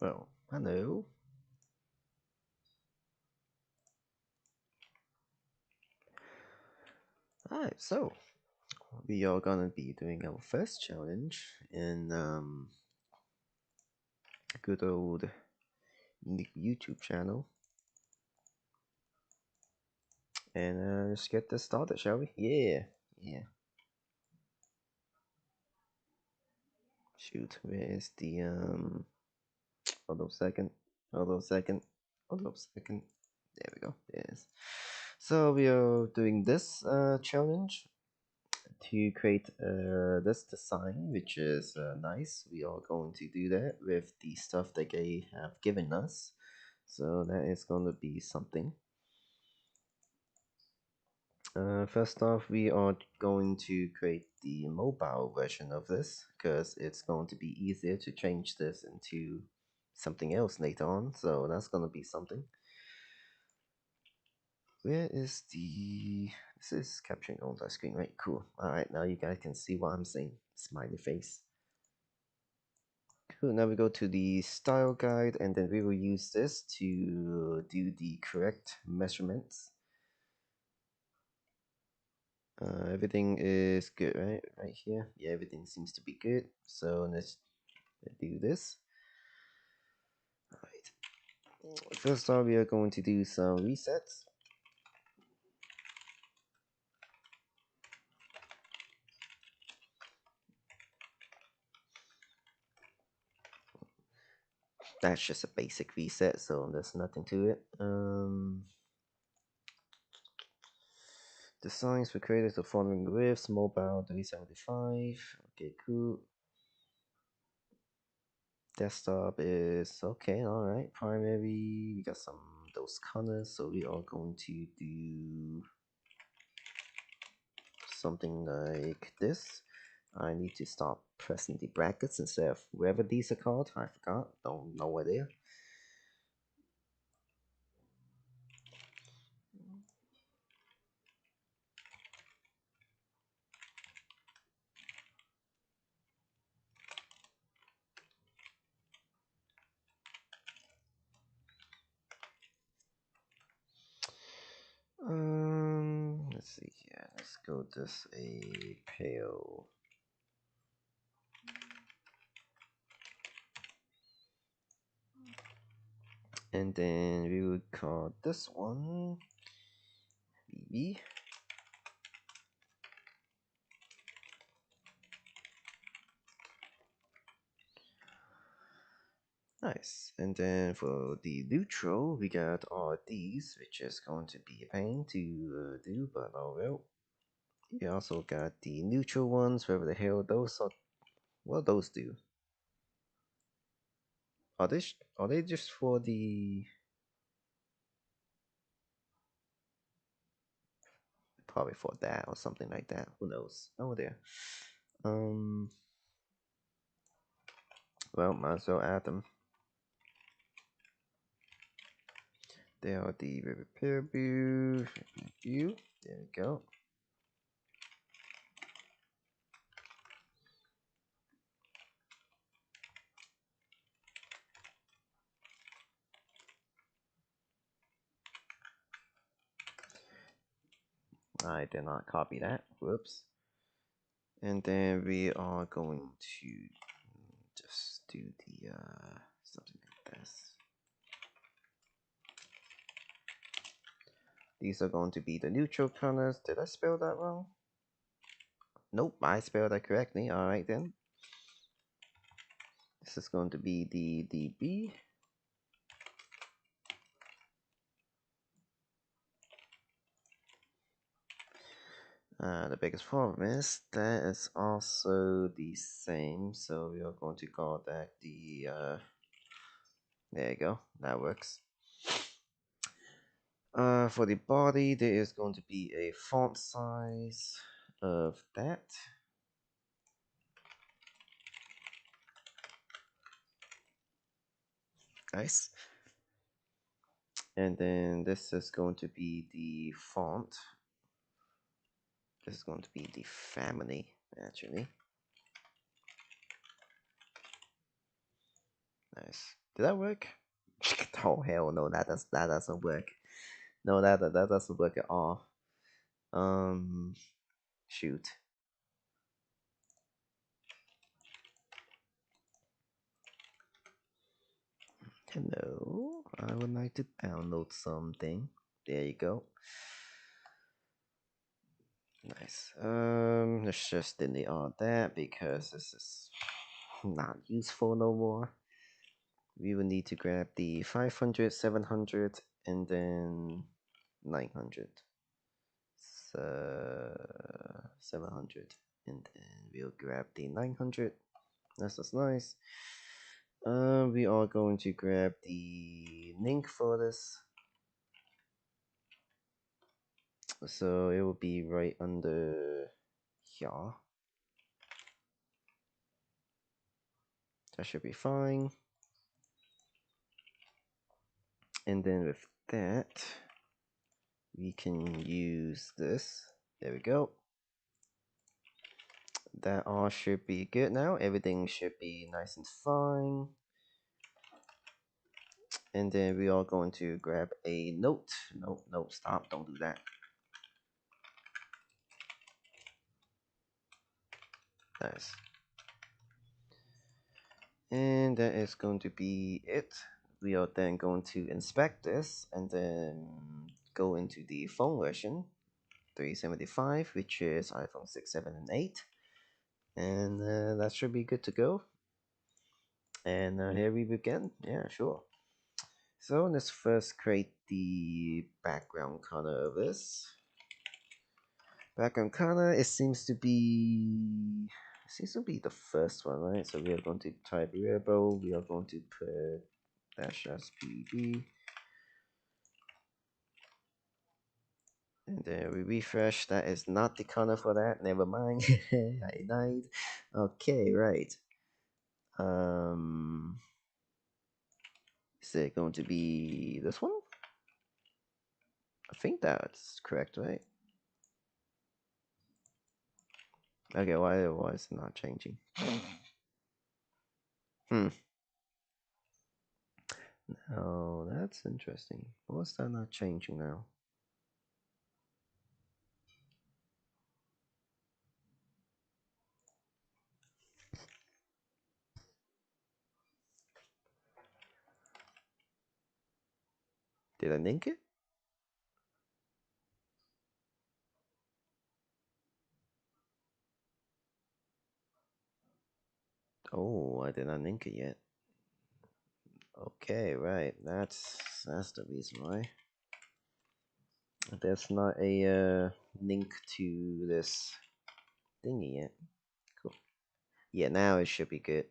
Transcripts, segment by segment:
Well, hello. Alright, so we are gonna be doing our first challenge in good old YouTube channel. And let's get this started, shall we? Yeah. Shoot, where is the hold on a second. Hold on a second. Hold on a second. There we go. Yes. So we are doing this challenge to create this design, which is nice. We are going to do that with the stuff that they have given us. So that is going to be something. First off, we are going to create the mobile version of this because it's going to be easier to change this into something else later on. So that's going to be something. Where is the... This is capturing on the screen, right? Cool. Alright, now you guys can see what I'm saying. Smiley face. Cool, now we go to the style guide and then we will use this to do the correct measurements. Everything is good, right here. Yeah, everything seems to be good. So let's do this. Alright. First off, we are going to do some resets. That's just a basic reset, so there's nothing to it. Designs were created the following widths: mobile 375. Okay, cool. Desktop is okay, alright. Primary, we got some those colors, so we are going to do something like this. I need to stop pressing the brackets instead of wherever these are called. I forgot, don't know where they are. Let's see here. Let's go this a pale. And then we would call this one BB. Nice. And then for the neutral, we got all these, which is going to be a pain to do, but oh well. We also got the neutral ones, wherever the hell those are. What those do? Are they just for the... Probably for that or something like that. Who knows? Oh there. Well, might as well add them. They are the repair view. There we go. I did not copy that. Whoops. And then we are going to just do the something like this. These are going to be the neutral colors. Did I spell that wrong? Nope, I spelled that correctly. Alright then. This is going to be the DB. The biggest problem is that it's also the same, so we are going to call that the there you go, that works. For the body, there is going to be a font size of that. Nice. And then this is going to be the font. This is going to be the family, actually. Nice. Did that work? Oh hell no, that doesn't work. No, that doesn't work at all. Shoot. Hello, I would like to download something. There you go. Nice. Let's just delete all that because this is not useful no more. We will need to grab the 500, 700, and then 900. So 700, and then we'll grab the 900. That's nice. We are going to grab the link for this. So it will be right under here. That should be fine. And then with that, we can use this. There we go. That all should be good now. Everything should be nice and fine. And then we are going to grab a note. No, stop, don't do that. Nice. And that is going to be it. We are then going to inspect this and then go into the phone version 375, which is iPhone 6, 7, and 8. And that should be good to go. And here we begin. Yeah, sure. So let's first create the background color of this. Background color, it seems to be the first one, right? So we are going to type variable. We are going to put -sbb, and then we refresh. That is not the color for that. Never mind. I lied. Okay, right. Is it going to be this one? I think that's correct, right? Okay, why is it not changing? Hmm. Oh, that's interesting. What's that not changing now? Did I link it? Oh, I did not link it yet. Okay, right. That's the reason why. There's not a link to this thingy yet. Cool. Yeah, now it should be good.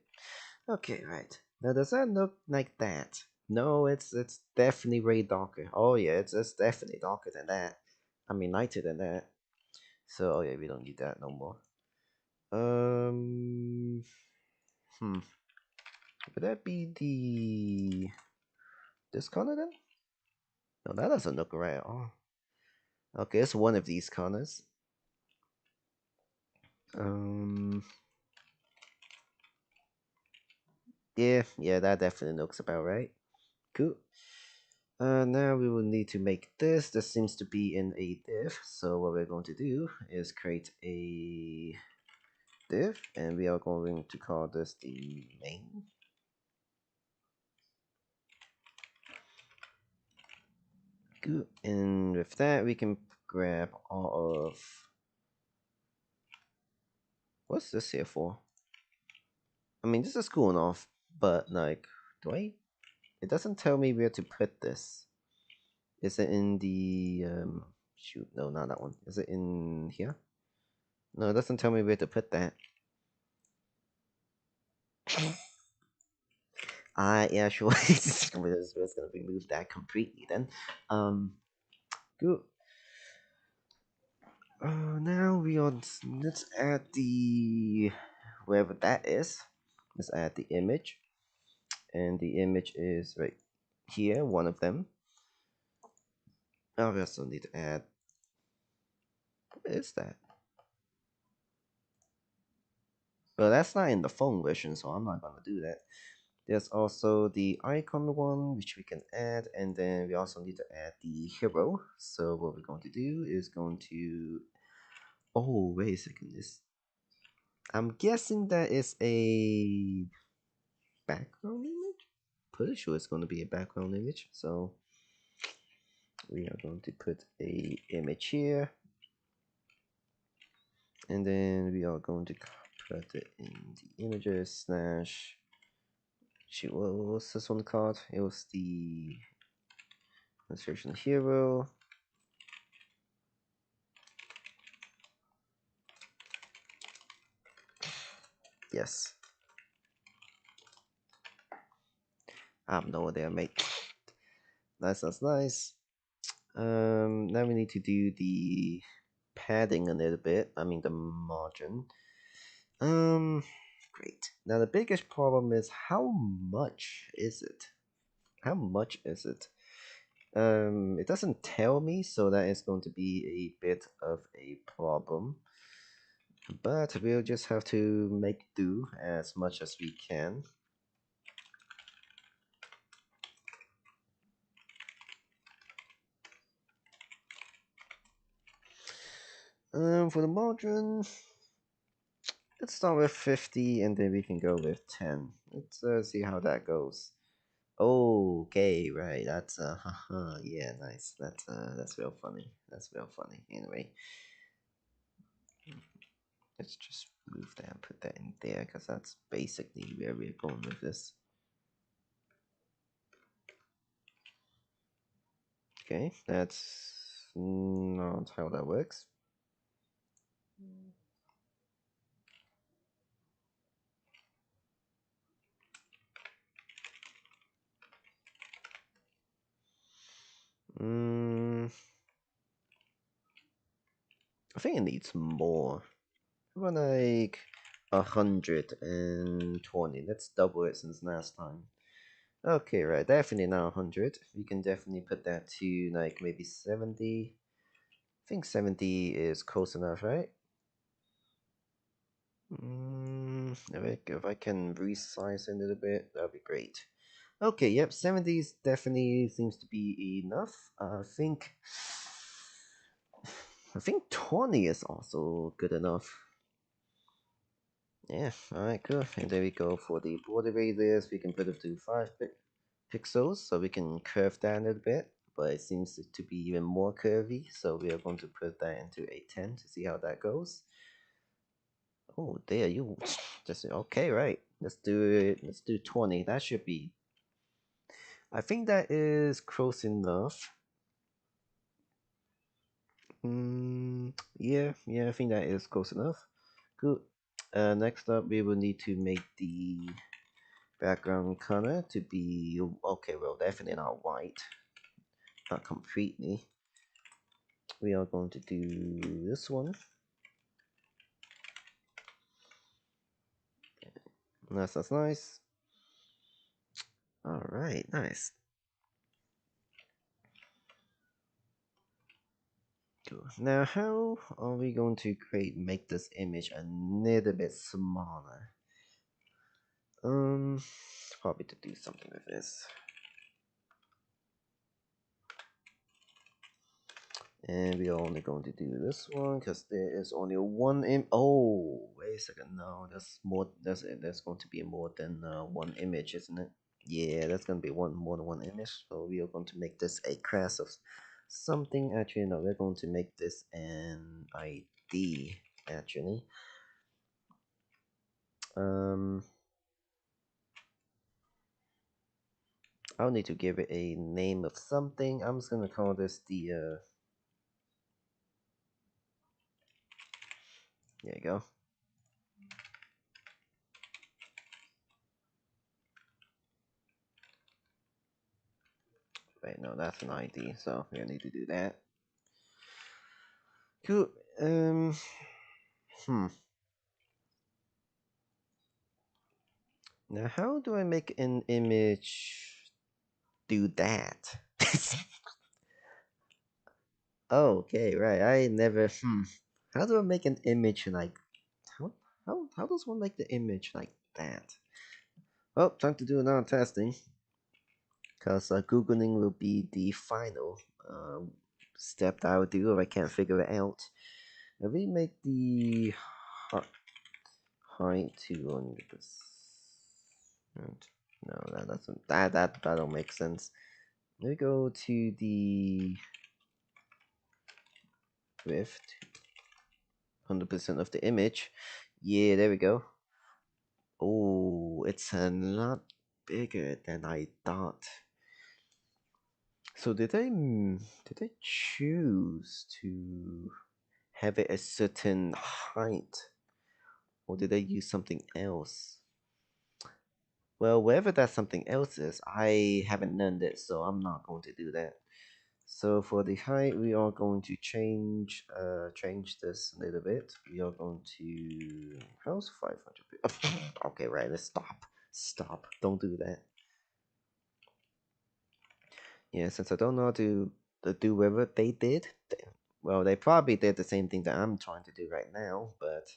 Okay, right. Now does that look like that? No, it's definitely way darker. Oh yeah, it's definitely darker than that. I mean lighter than that. So oh yeah, we don't need that no more. Um, would that be this color then? No, that doesn't look right at all. Okay, it's one of these colors. Um, yeah, that definitely looks about right. Cool. Now we will need to make this. This seems to be in a div. So what we're going to do is create a div, and we are going to call this the main. Good. And with that, we can grab all of. What's this here for? I mean, this is cool enough, but like, do I? It doesn't tell me where to put this. Is it in the shoot? No, not that one. Is it in here? No, it doesn't tell me where to put that. Yeah, sure. We're just gonna remove that completely then. Good. Now we on. Let's add the wherever that is. Let's add the image, and the image is right here. One of them. Oh, we also need to add. What is that? Well, that's not in the phone version, so I'm not gonna do that. There's also the icon one, which we can add, and then we also need to add the hero. So what we're going to do is going to, oh, wait a second, I'm guessing that is a background image. Pretty sure it's going to be a background image. So we are going to put a image here, and then we are going to put it in the images slash, shoot, what was this one called? It was the insertion hero. Yes, I have no idea, mate. Nice, that's nice. Now we need to do the padding a little bit. I mean the margin. Great. Now the biggest problem is how much is it? How much is it? It doesn't tell me, so that is going to be a bit of a problem. But we'll just have to make do as much as we can. For the margin, let's start with 50 and then we can go with 10. Let's see how that goes. Okay, right. That's haha, yeah, nice. That's real funny. That's real funny. Anyway, let's just move that and put that in there because that's basically where we're going with this. Okay, that's not how that works. I think it needs more. How about like 120? Let's double it since last time. Okay, right, definitely now 100. We can definitely put that to like maybe 70. I think 70 is close enough, right? If I can resize it a little bit, that'd be great. Okay, yep, 70 definitely seems to be enough. I think 20 is also good enough. Yeah, alright, cool. And there we go for the border radius. We can put it to 5 pixels, so we can curve that a little bit. But it seems to be even more curvy, so we are going to put that into a 10 to see how that goes. Oh, there you just okay, right? Let's do it. Let's do 20. That should be. I think that is close enough. Yeah, I think that is close enough. Good. Next up, we will need to make the background color to be okay. Well, definitely not white, not completely. We are going to do this one. That's nice. All right, nice. Cool. Now, how are we going to make this image a little bit smaller? Probably to do something with this. And we are only going to do this one because there is only one oh, wait a second. No, that's more. There's going to be more than one image, isn't it? Yeah, that's going to be more than one image. So we are going to make this a class of something. Actually, no, we're going to make this an ID. Actually, I'll need to give it a name of something. I'm just gonna call this the there you go. Wait, no, that's an ID, so we need to do that. Cool. Hmm. Now, how do I make an image do that? Oh, okay, right. I never. How do I make an image like how how does one make the image like that? Oh, time to do another testing, because Googling will be the final step that I will do if I can't figure it out. If we make the height 200%. No, that doesn't that don't make sense. Let me go to the width, 100% of the image. Yeah, there we go. Oh, it's a lot bigger than I thought. So did they choose to have it a certain height, or did they use something else? Well, wherever that something else is, I haven't learned it, so I'm not going to do that. So for the height, we are going to change this a little bit. We are going to how's 500? Okay, right. Let's stop. Don't do that. Yeah, since I don't know how to do whatever they did, well, they probably did the same thing that I'm trying to do right now, but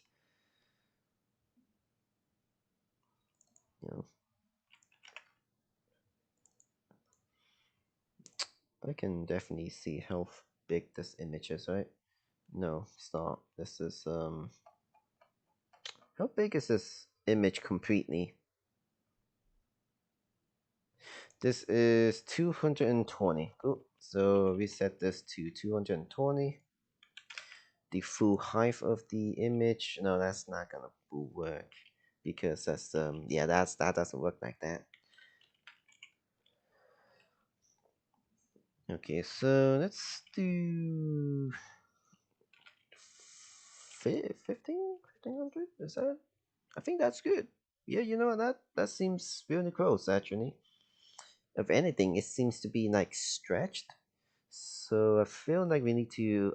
you know, I can definitely see how big this image is, right? No, it's not. This is how big is this image completely? This is 220. Cool. So we set this to 220. The full height of the image. No, that's not gonna work because that's yeah, that doesn't work like that. Okay, so let's do 1500. Is that? I think that's good. Yeah, you know that seems really close actually. If anything, it seems to be like stretched. So I feel like we need to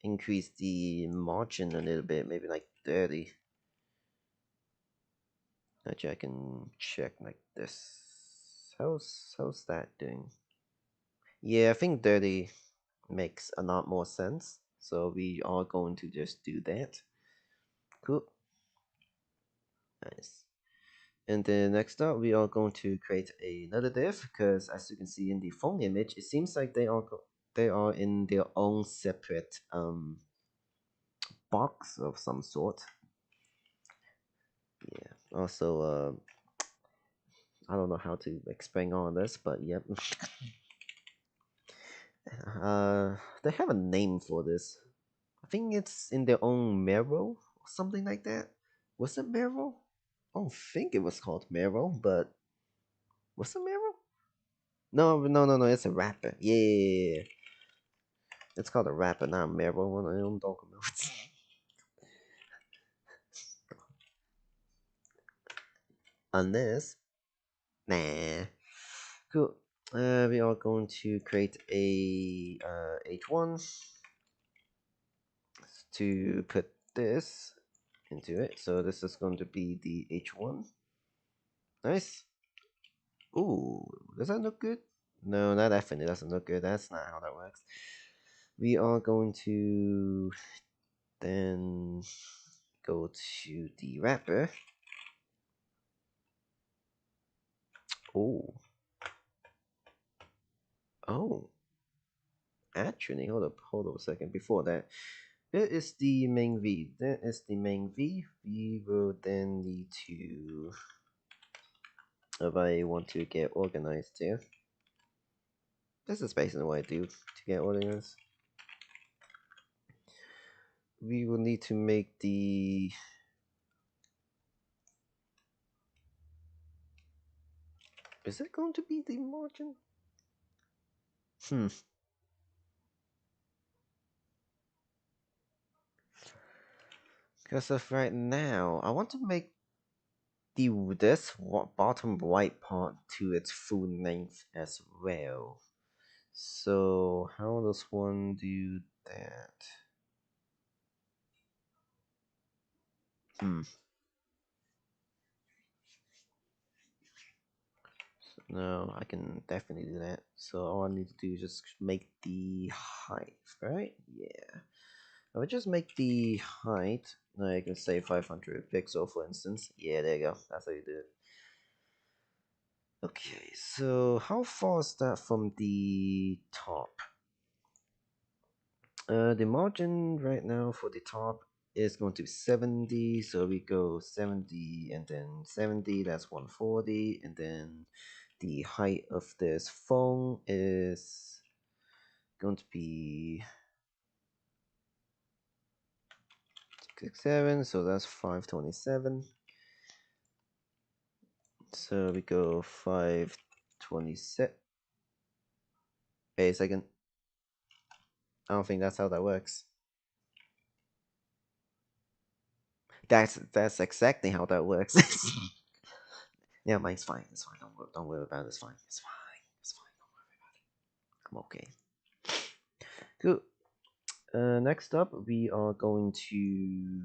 increase the margin a little bit, maybe like 30. Actually, I can check like this. How's that doing? Yeah, I think 30 makes a lot more sense. So we are going to just do that. Cool. Nice. And then next up, we are going to create another div because as you can see in the phone image, it seems like they are in their own separate box of some sort. Yeah. Also, I don't know how to explain all this, but yep. They have a name for this. I think it's in their own Marrow or something like that. Was it Marrow? I don't think it was called Marrow, but was it Marrow? No. It's a rapper. Yeah, it's called a rapper, not Marrow. I don't know. Unless, nah. Cool. We are going to create a H1 to put this into it. So this is going to be the H1. Nice. Ooh, does that look good? No, that definitely doesn't look good. That's not how that works. We are going to then go to the wrapper. Oh, oh. Actually, hold up a second. Before that, here is the main V. There is the main V. We will then need to, if I want to get organized here. This is basically what I do to get organized. We will need to make the is it going to be the margin? Because of right now, I want to make the this bottom right part to its full length as well. So how does one do that? Hmm. So no, I can definitely do that. So all I need to do is just make the height, right? Yeah. I would just make the height. I can say 500 pixel, for instance. Yeah, there you go. That's how you do it. Okay, so how far is that from the top? The margin right now for the top is going to be 70, so we go 70 and then 70, that's 140, and then the height of this phone is going to be 667, so that's 527. So we go 527. Wait a second. I don't think that's how that works. That's exactly how that works. Yeah, mine's fine. It's fine. Don't worry about it. It's fine. It's fine. It's fine. Don't worry about it. I'm okay. Good. Next up, we are going to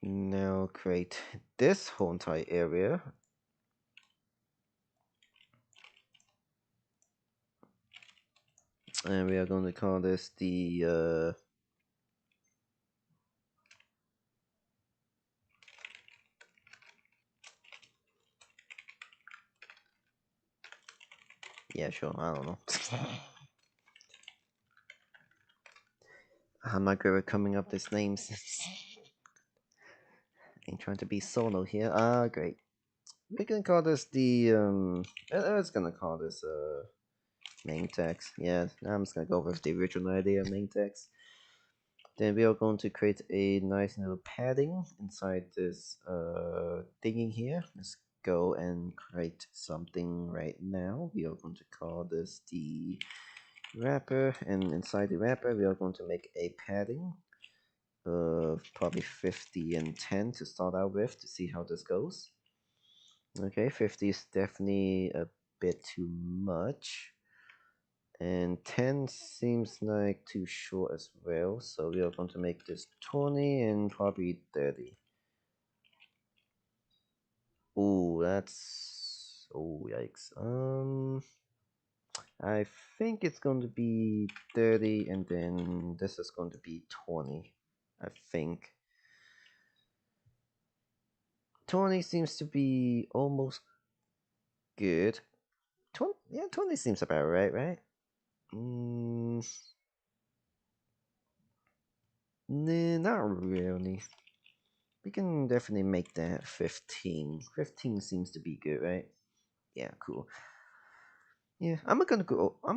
now create this whole entire area. And we are going to call this the yeah, sure. I don't know. I'm not good at coming up with names. Ain't trying to be solo here. Ah, great. We can call this the It's gonna call this main text. Yeah, I'm just gonna go with the original idea of main text. Then we are going to create a nice little padding inside this thingy here. Let's go and create something right now. We are going to call this the wrapper, and inside the wrapper we are going to make a padding of probably 50 and 10 to start out with to see how this goes. Okay, 50 is definitely a bit too much. And 10 seems like too short as well, so we are going to make this 20 and probably 30. Oh, that's... Oh, yikes. I think it's going to be 30 and then this is going to be 20. I think. 20 seems to be almost good. 20, yeah, 20 seems about right, right? Nah, not really. We can definitely make that 15. 15 seems to be good, right? Yeah, cool. Yeah, I'm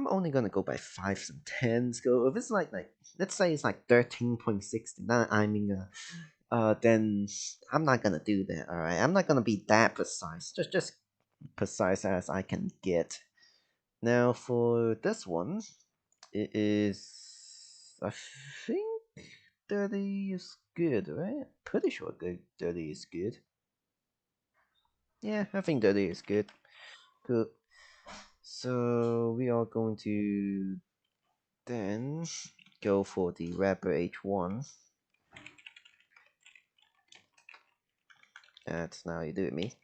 only gonna go by fives and tens. Go if it's like let's say it's like 13.69. I mean, then I'm not gonna do that. All right, I'm not gonna be that precise. Just precise as I can get. Now for this one, it is I think 30 is good, right? Pretty sure 30 is good. Yeah, I think 30 is good. Good. So we are going to then go for the wrapper H1. That's now you do it me.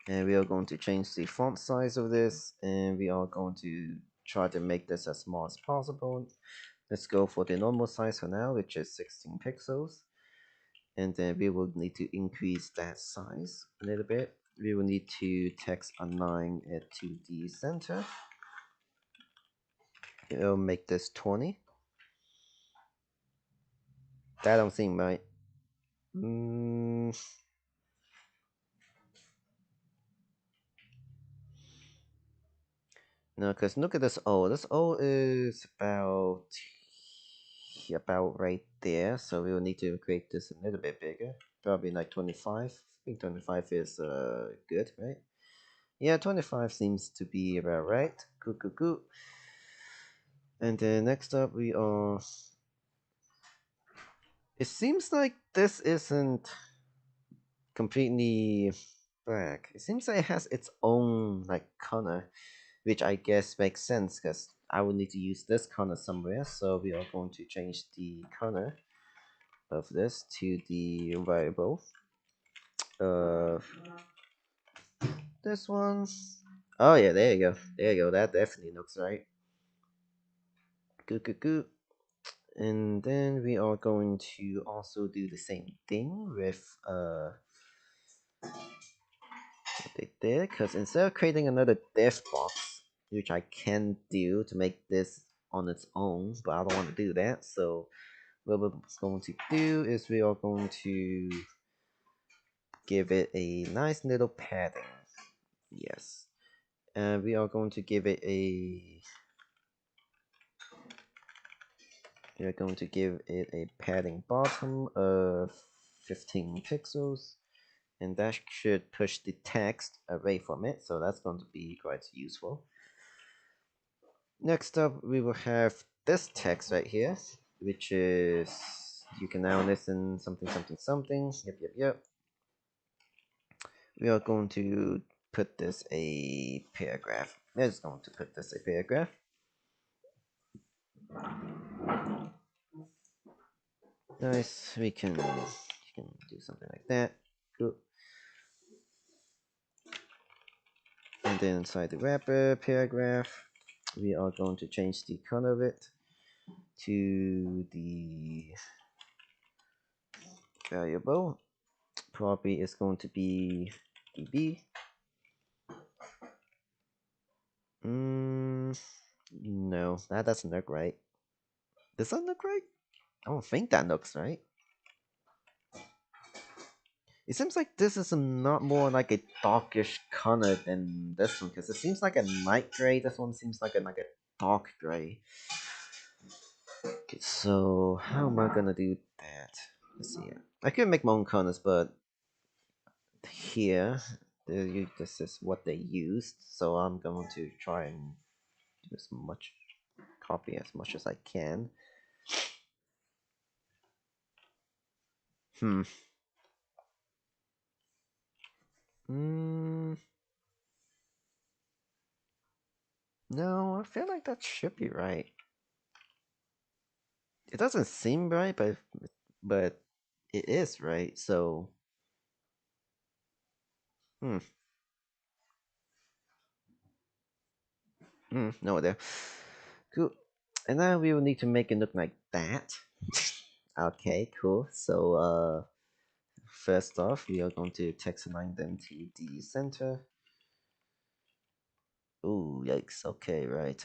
And we are going to change the font size of this, and we are going to try to make this as small as possible. Let's go for the normal size for now, which is 16 pixels. And then we will need to increase that size a little bit. We will need to text align it to the center. It'll make this 20. That don't seem right. No, because look at this O. This O is about right there. So we will need to create this a little bit bigger. Probably like 25. I think 25 is good, right? Yeah, 25 seems to be about right. Good. And then next up we are... It seems like this isn't completely black. It seems like it has its own like color, which I guess makes sense because I will need to use this color somewhere. So we are going to change the color of this to the variable of this one. Oh yeah, there you go. There you go. That definitely looks right. Good. And then we are going to also do the same thing with what they did, because instead of creating another div box, which I can do to make this on its own, but I don't want to do that. So what we're going to do is we are going to give it a nice little padding. Yes. And we are going to give it a padding bottom of 15 pixels, and that should push the text away from it, so that's going to be quite useful. Next up, we will have this text right here, which is you can now listen something something something. Yep. We are going to put this a paragraph. We're just going to put this a paragraph. Nice. We can do something like that. Cool. And then inside the wrapper paragraph, we are going to change the color of it to the variable. Probably is going to be db. No, that doesn't look right. Does that look right? I don't think that looks right. It seems like this is not more like a darkish color than this one, because it seems like a light gray. This one seems like a dark gray. Okay, so how am I gonna do that? Let's see. I could make my own colors, but here, this is what they used. So I'm going to try and do as much, copy as much as I can. No, I feel like that should be right. It doesn't seem right, but it is right. So, no idea. Cool. And now we will need to make it look like that. Okay, cool. So, first off, we are going to text align them to the center. Ooh, yikes. Okay, right.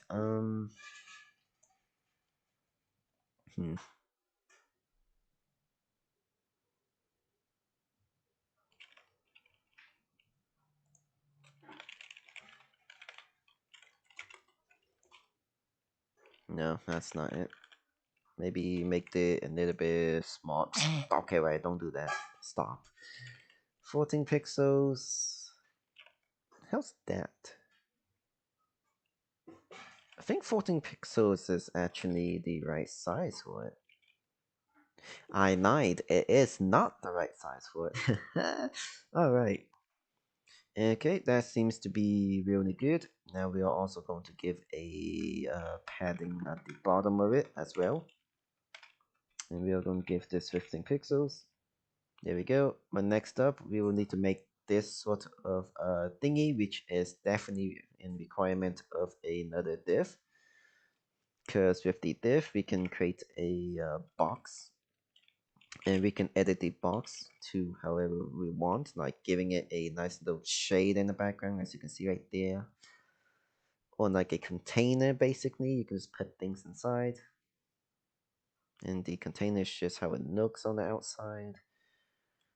No, that's not it. Maybe make it a little bit small. Okay, right. Don't do that. Stop. 14 pixels. How's that? I think 14 pixels is actually the right size for it. I lied. It is not the right size for it. Alright. Okay, that seems to be really good. Now we are also going to give a padding at the bottom of it as well. And we are going to give this 15 pixels. There we go. But next up, we will need to make this sort of thingy, which is definitely in requirement of another div. Because with the div, we can create a box, and we can edit the box to however we want, like giving it a nice little shade in the background, as you can see right there. Or like a container, basically. You can just put things inside. And the container is just how it looks on the outside.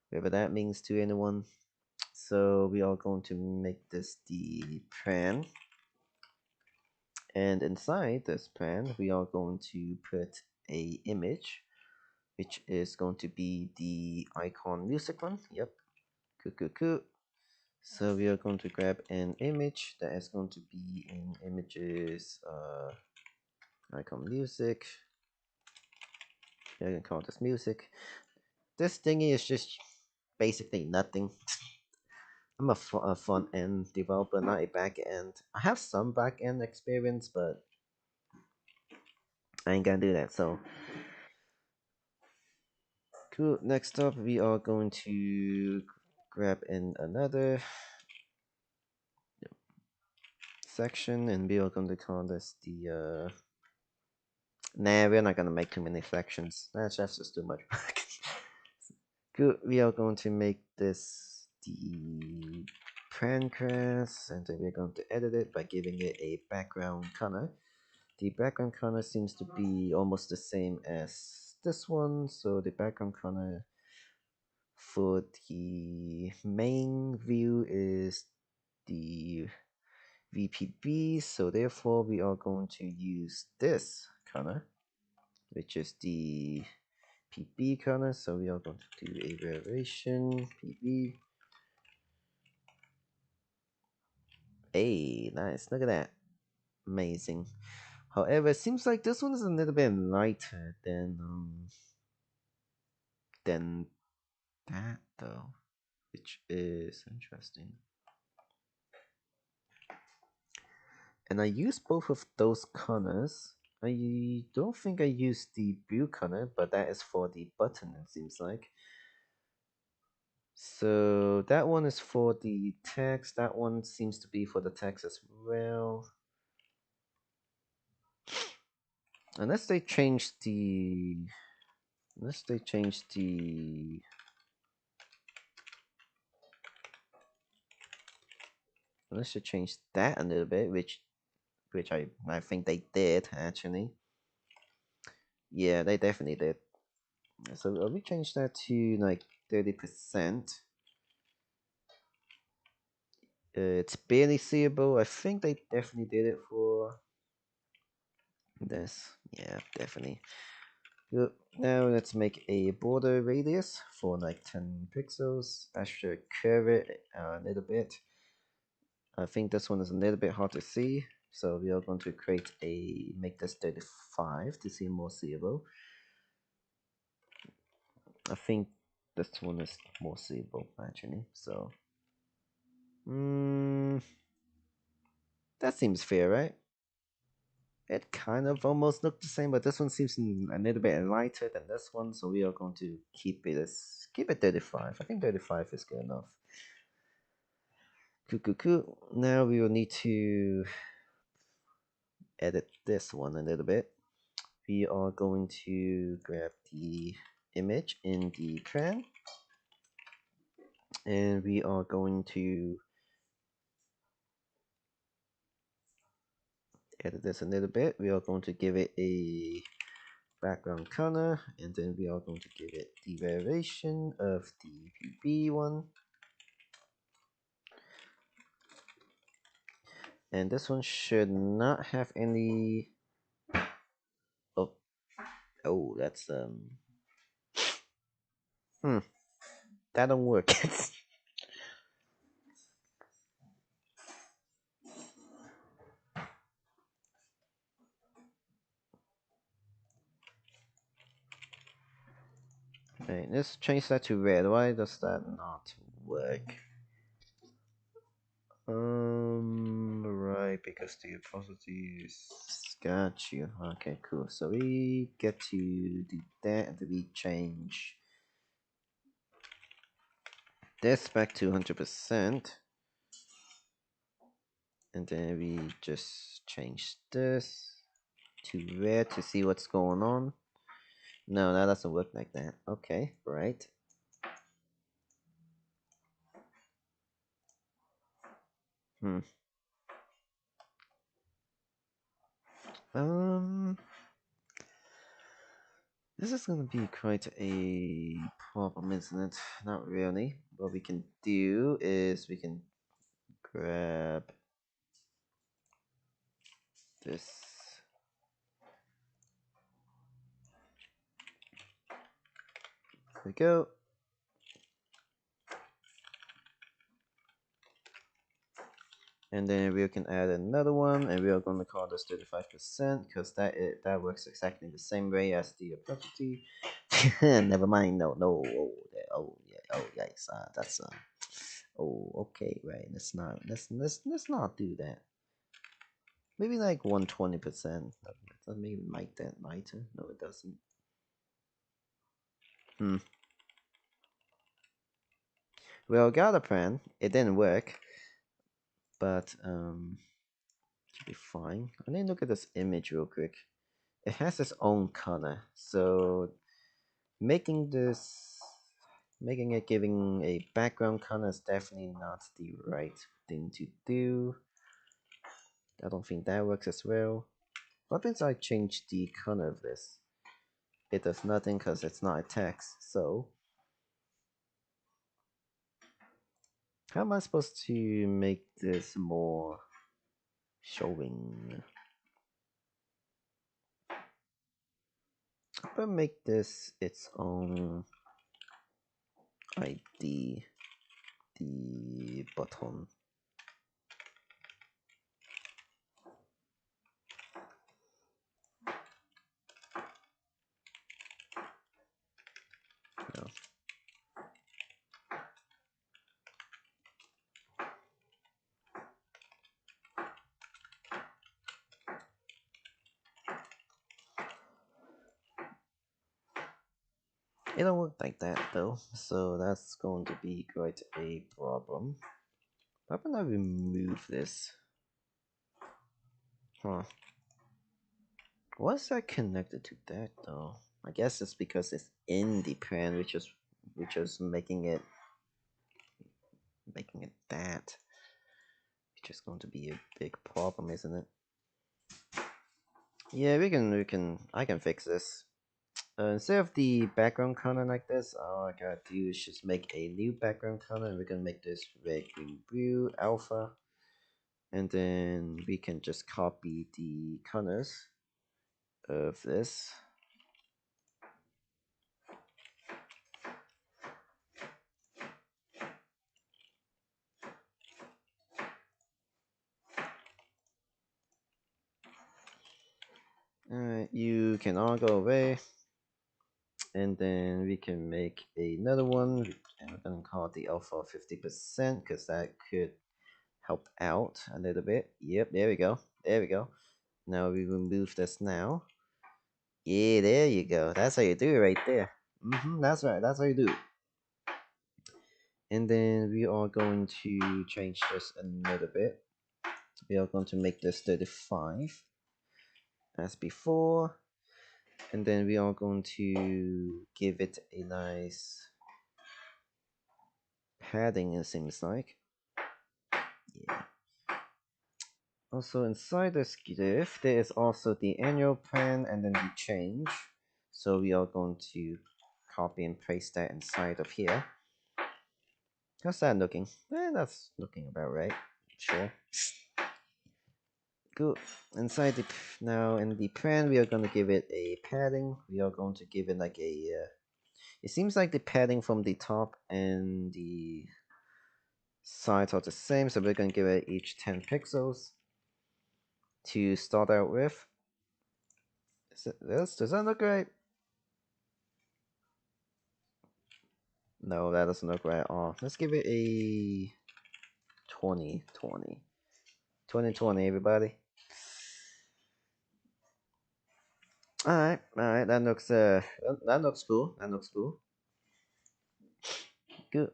Whatever that means to anyone. So we are going to make this the plan. And inside this plan, we are going to put a image, which is going to be the icon music one. Yep. Cool. So we are going to grab an image that is going to be in images, icon music. I can call this music. This thingy is just basically nothing. I'm a front end developer, not a back end. I have some back end experience, but I ain't gonna do that. So cool. Next up, we are going to grab in another section, and we are going to call this the. Nah, we're not gonna make too many sections. That's just too much. Good. We are going to make this the Pancras, and then we're going to edit it by giving it a background color. The background color seems to be almost the same as this one, so the background color for the main view is the VPB, so therefore we are going to use this color, which is the PB color. So we are going to do a variation PB. Hey, nice, look at that, amazing. However, it seems like this one is a little bit lighter than that though, which is interesting. And I use both of those colors. I don't think I use the blue color, but that is for the button, it seems like. So that one is for the text. That one seems to be for the text as well. Unless they change the... Unless they change the... Unless they change that a little bit, which I think they did, actually. Yeah, they definitely did. So we change that to like 30%. It's barely seeable. I think they definitely did it for this. Yeah, definitely. Good. Now let's make a border radius for like 10 pixels. I should curve it a little bit. I think this one is a little bit hard to see, so we are going to make this 35 to see more seeable. I think this one is more seeable actually, so that seems fair, right? It kind of almost looked the same, but this one seems a little bit lighter than this one, so we are going to keep it 35. I think 35 is good enough. Cool. Now we will need to edit this one a little bit. We are going to grab the image in the trend, and we are going to edit this a little bit. We are going to give it a background color, and then we are going to give it the variation of the PB one. And this one should not have any... Oh, that's that don't work. Okay, let's change that to red. Why does that not work? Right, because the opacity is... Got you. Okay, cool. So we get to do that, and we change this back to 100%. And then we just change this to red to see what's going on. No, that doesn't work like that. Okay, right. This is gonna be quite a problem, isn't it? Not really. What we can do is we can grab this. There we go. And then we can add another one, and we are going to call this 35% because that works exactly the same way as the property. Never mind. No. Oh yikes. That's Oh, okay. Right. Let's not do that. Maybe like 120%. That maybe make that lighter. No, it doesn't. Well, got a plan. It didn't work, but should be fine. Let me look at this image real quick. It has its own color, so making this Making it giving a background color is definitely not the right thing to do. I don't think that works as well. What if I change the color of this? It does nothing because it's not a text. So how am I supposed to make this more showing? But make this its own ID, the button. No. It don't work like that though, so that's going to be quite a problem. How about I remove this? Huh. What's that connected to that though? I guess it's because it's in the pen, which is making it that. Which is going to be a big problem, isn't it? Yeah, I can fix this. Instead of the background color like this, all I gotta do is just make a new background color, and we're gonna make this red, green, blue, alpha, and then we can just copy the colors of this. Alright, you can all go away, and then we can make another one, and we're gonna call it the alpha 50% because that could help out a little bit. Yep, there we go. There we go. Now we remove this now. Yeah, there you go. That's how you do it right there. That's right. That's how you do it. And then we are going to change this a little bit. We are going to make this 35 as before. And then we are going to give it a nice padding, it seems like. Yeah. Also inside this div, there is also the annual plan and then the change. So we are going to copy and paste that inside of here. How's that looking? That's looking about right. Sure. Good. Inside the now in the plan, we are going to give it a padding. We are going to give it like a. It seems like the padding from the top and the sides are the same, so we're going to give it each 10 pixels to start out with. Does that look right? No, that doesn't look right at all. Let's give it a 20, 20. 20, 20, everybody. Alright, that looks cool. That looks cool. Good.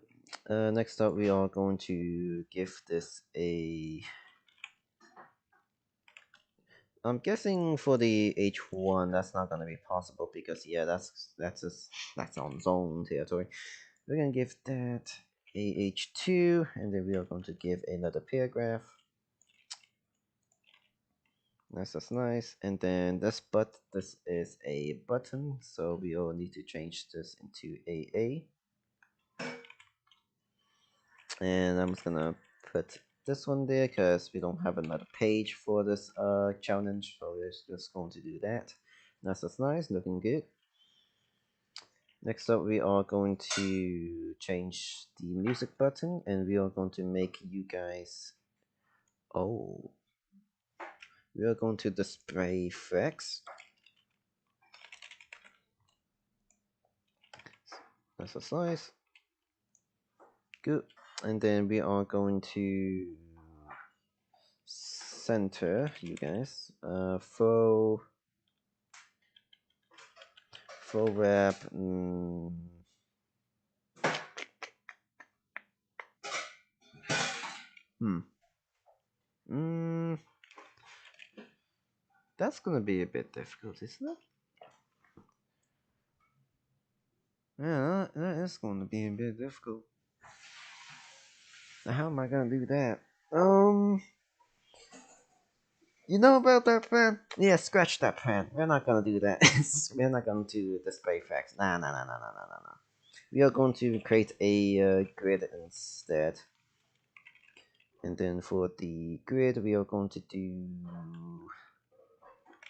Next up, we are going to give this a. I'm guessing for the H1, that's not gonna be possible because yeah, that's on zone territory. We're gonna give that a H2, and then we are going to give another paragraph. That's nice. And then this is a button, so we all need to change this into AA. And I'm just gonna put this one there because we don't have another page for this challenge, so we're just going to do that. That's nice, looking good. Next up, we are going to change the music button, and we are going to make you guys. Oh, we are going to display effects. That's nice. Good. And then we are going to center you guys. Faux wrap. That's gonna be a bit difficult, isn't it? Yeah, that is going to be a bit difficult. Now, how am I gonna do that? You know about that plan? Yeah, scratch that plan. We're not gonna do that. We're not gonna do display facts. Nah. We are going to create a grid instead. And then for the grid, we are going to do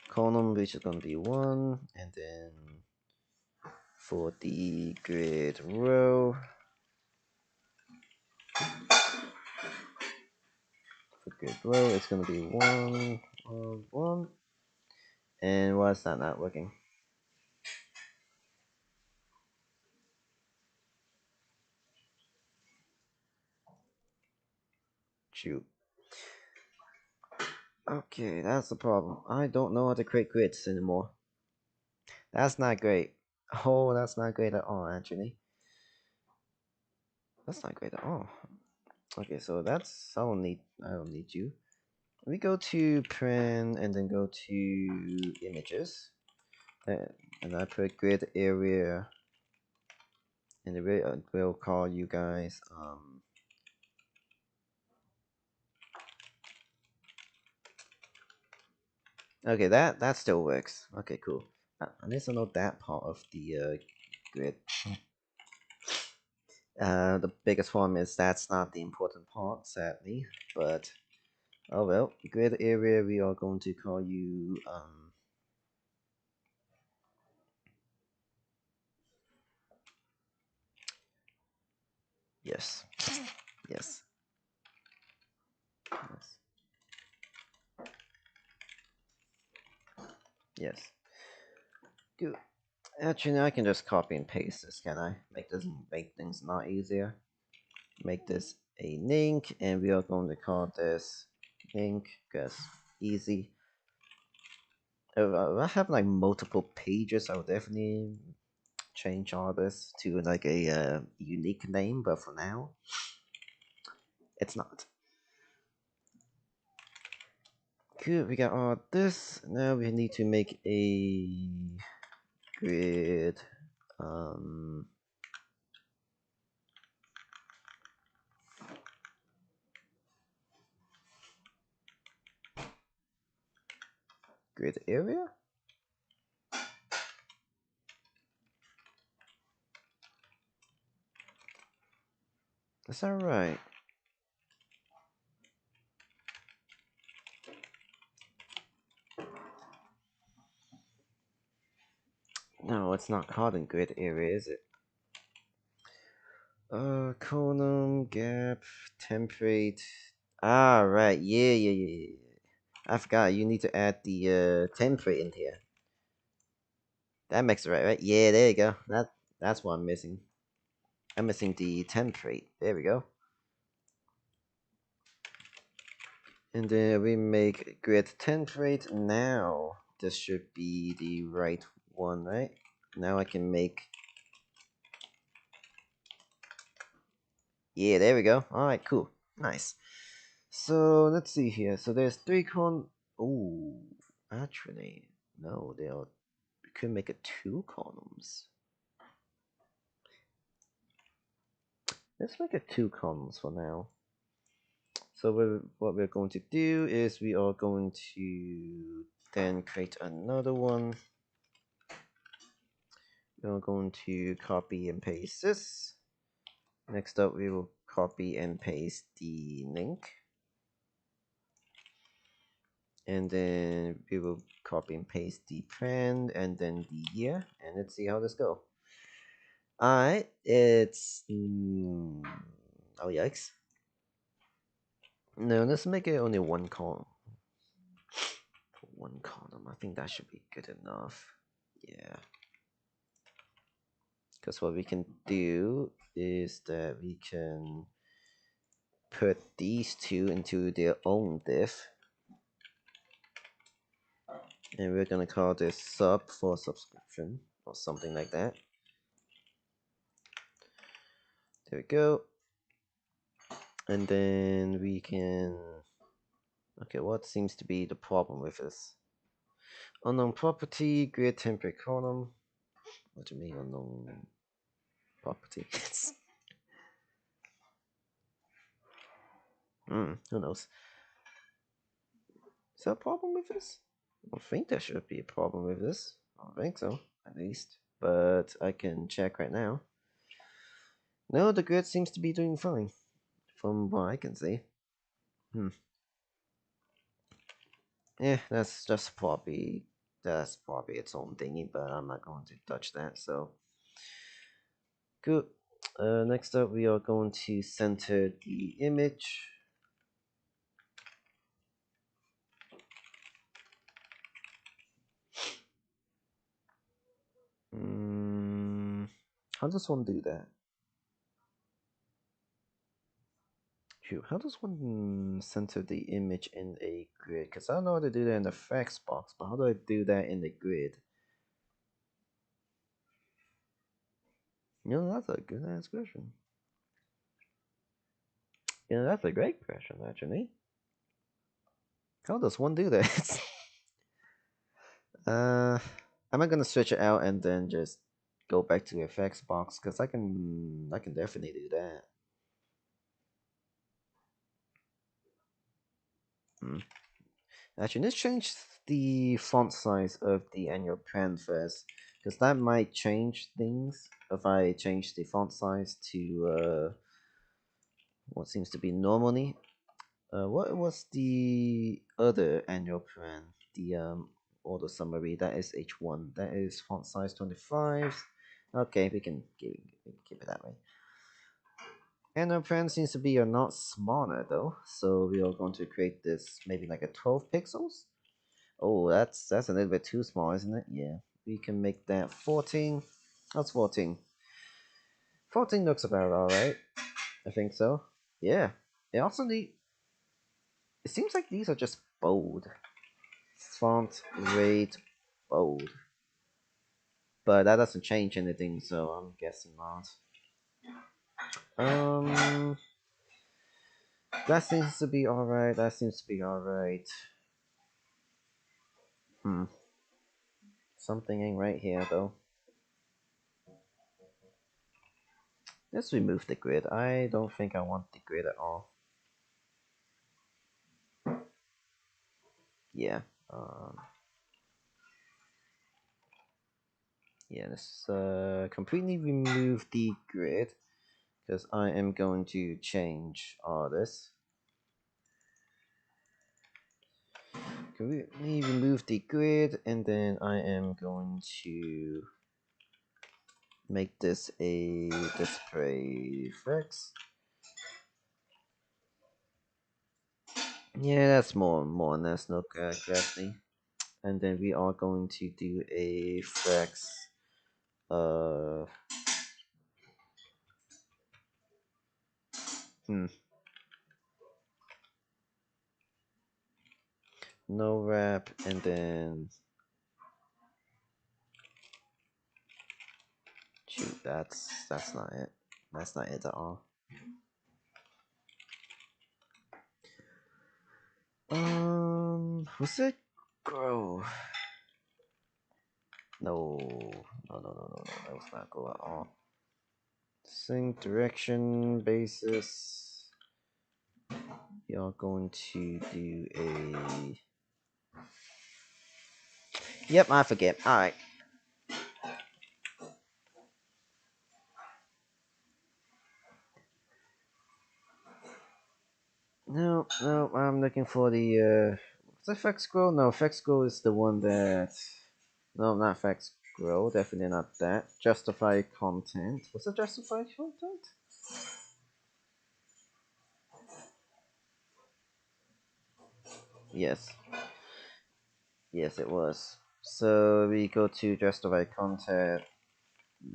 column, which is going to be 1. And then for the grid row, it's going to be 1, 1. And why is that not working? Shoot. Okay, that's the problem. I don't know how to create grids anymore. That's not great. Oh, that's not great at all, actually. That's not great at all. Okay, so that's I don't need you. We go to print and then go to images, and I put grid area, and we'll call you guys Okay, that still works. Okay, cool. I need to know that part of the grid. The biggest problem is that's not the important part, sadly. But oh well. Grid area, we are going to call you yes, yes, yes, yes. Good. Actually, I can just copy and paste this, can I? Make things not easier. Make this a link, and we are going to call this link because easy. If I have like multiple pages, I would definitely change all this to like a unique name, but for now, it's not. Good, we got all this. Now we need to make a grid. Um, Grid area? Is that right? No, it's not called in grid area, is it? Column, gap, template. Ah, right. Yeah. I forgot. You need to add the template in here. That makes it right? Yeah, there you go. That's what I'm missing. I'm missing the template. There we go. And then we make grid template. Now this should be the right one, right? Now I can make. Yeah, there we go. All right, cool, nice. So let's see here. So there's 3 columns. Oh, actually, no. We could make it 2 columns. Let's make it 2 columns for now. So what we're going to do is we are going to then create another one. We're going to copy and paste this. Next up, we will copy and paste the link. And then we will copy and paste the trend and then the year. And let's see how this goes. Alright, it's... oh, yikes. No, let's make it only 1 column. 1 column, I think that should be good enough. Yeah. Because what we can do is that we can put these 2 into their own div. And we're gonna call this sub for subscription or something like that. There we go. And then we can... okay, what seems to be the problem with this? Unknown property, grid template column. What do you mean unknown? property. Who knows? Is there a problem with this? I don't think there should be a problem with this. I don't think so, at least. But I can check right now. No, the grid seems to be doing fine, from what I can see. Yeah, that's probably its own thingy, but I'm not going to touch that. So good. Next up, we are going to center the image. How does one do that? How does one center the image in a grid? Because I don't know how to do that in the facts box, but how do I do that in the grid? That's a good ass question. That's a great question, actually. How does one do that? Am I gonna switch it out and then just go back to effects box? Because I can definitely do that. Actually, let's change the font size of the annual plan first, because that might change things if I change the font size to what seems to be normally. What was the other annual plan? The auto summary, that is H1. That is font size 25. Okay, we can keep it that way. Annual plan seems to be a lot smaller though, so we are going to create this maybe like a 12 pixels. Oh, that's a little bit too small, isn't it? Yeah, we can make that 14. That's 14. 14 looks about alright. I think so. Yeah. It also need. It seems like these are just bold. Font rate bold. But that doesn't change anything, so I'm guessing not. That seems to be alright. That seems to be alright. Something ain't right here, though. Let's remove the grid. I don't think I want the grid at all. Yeah. Yeah, let's completely remove the grid, because I am going to change all this. Completely remove the grid, and then I am going to make this a display flex. Yeah, that's more or less no correctly. And then we are going to do a flex. No wrap, and then shoot. That's not it. That's not it at all. Was it grow? No, that was not go at all. Sync direction basis. You're going to do a. Yep, I forget. Alright. No, I'm looking for the what's FX scroll? No, FX scroll is the one that no, not FX scroll, definitely not that. Justify content. Was it justify content? Yes. Yes, it was. So we go to justify content,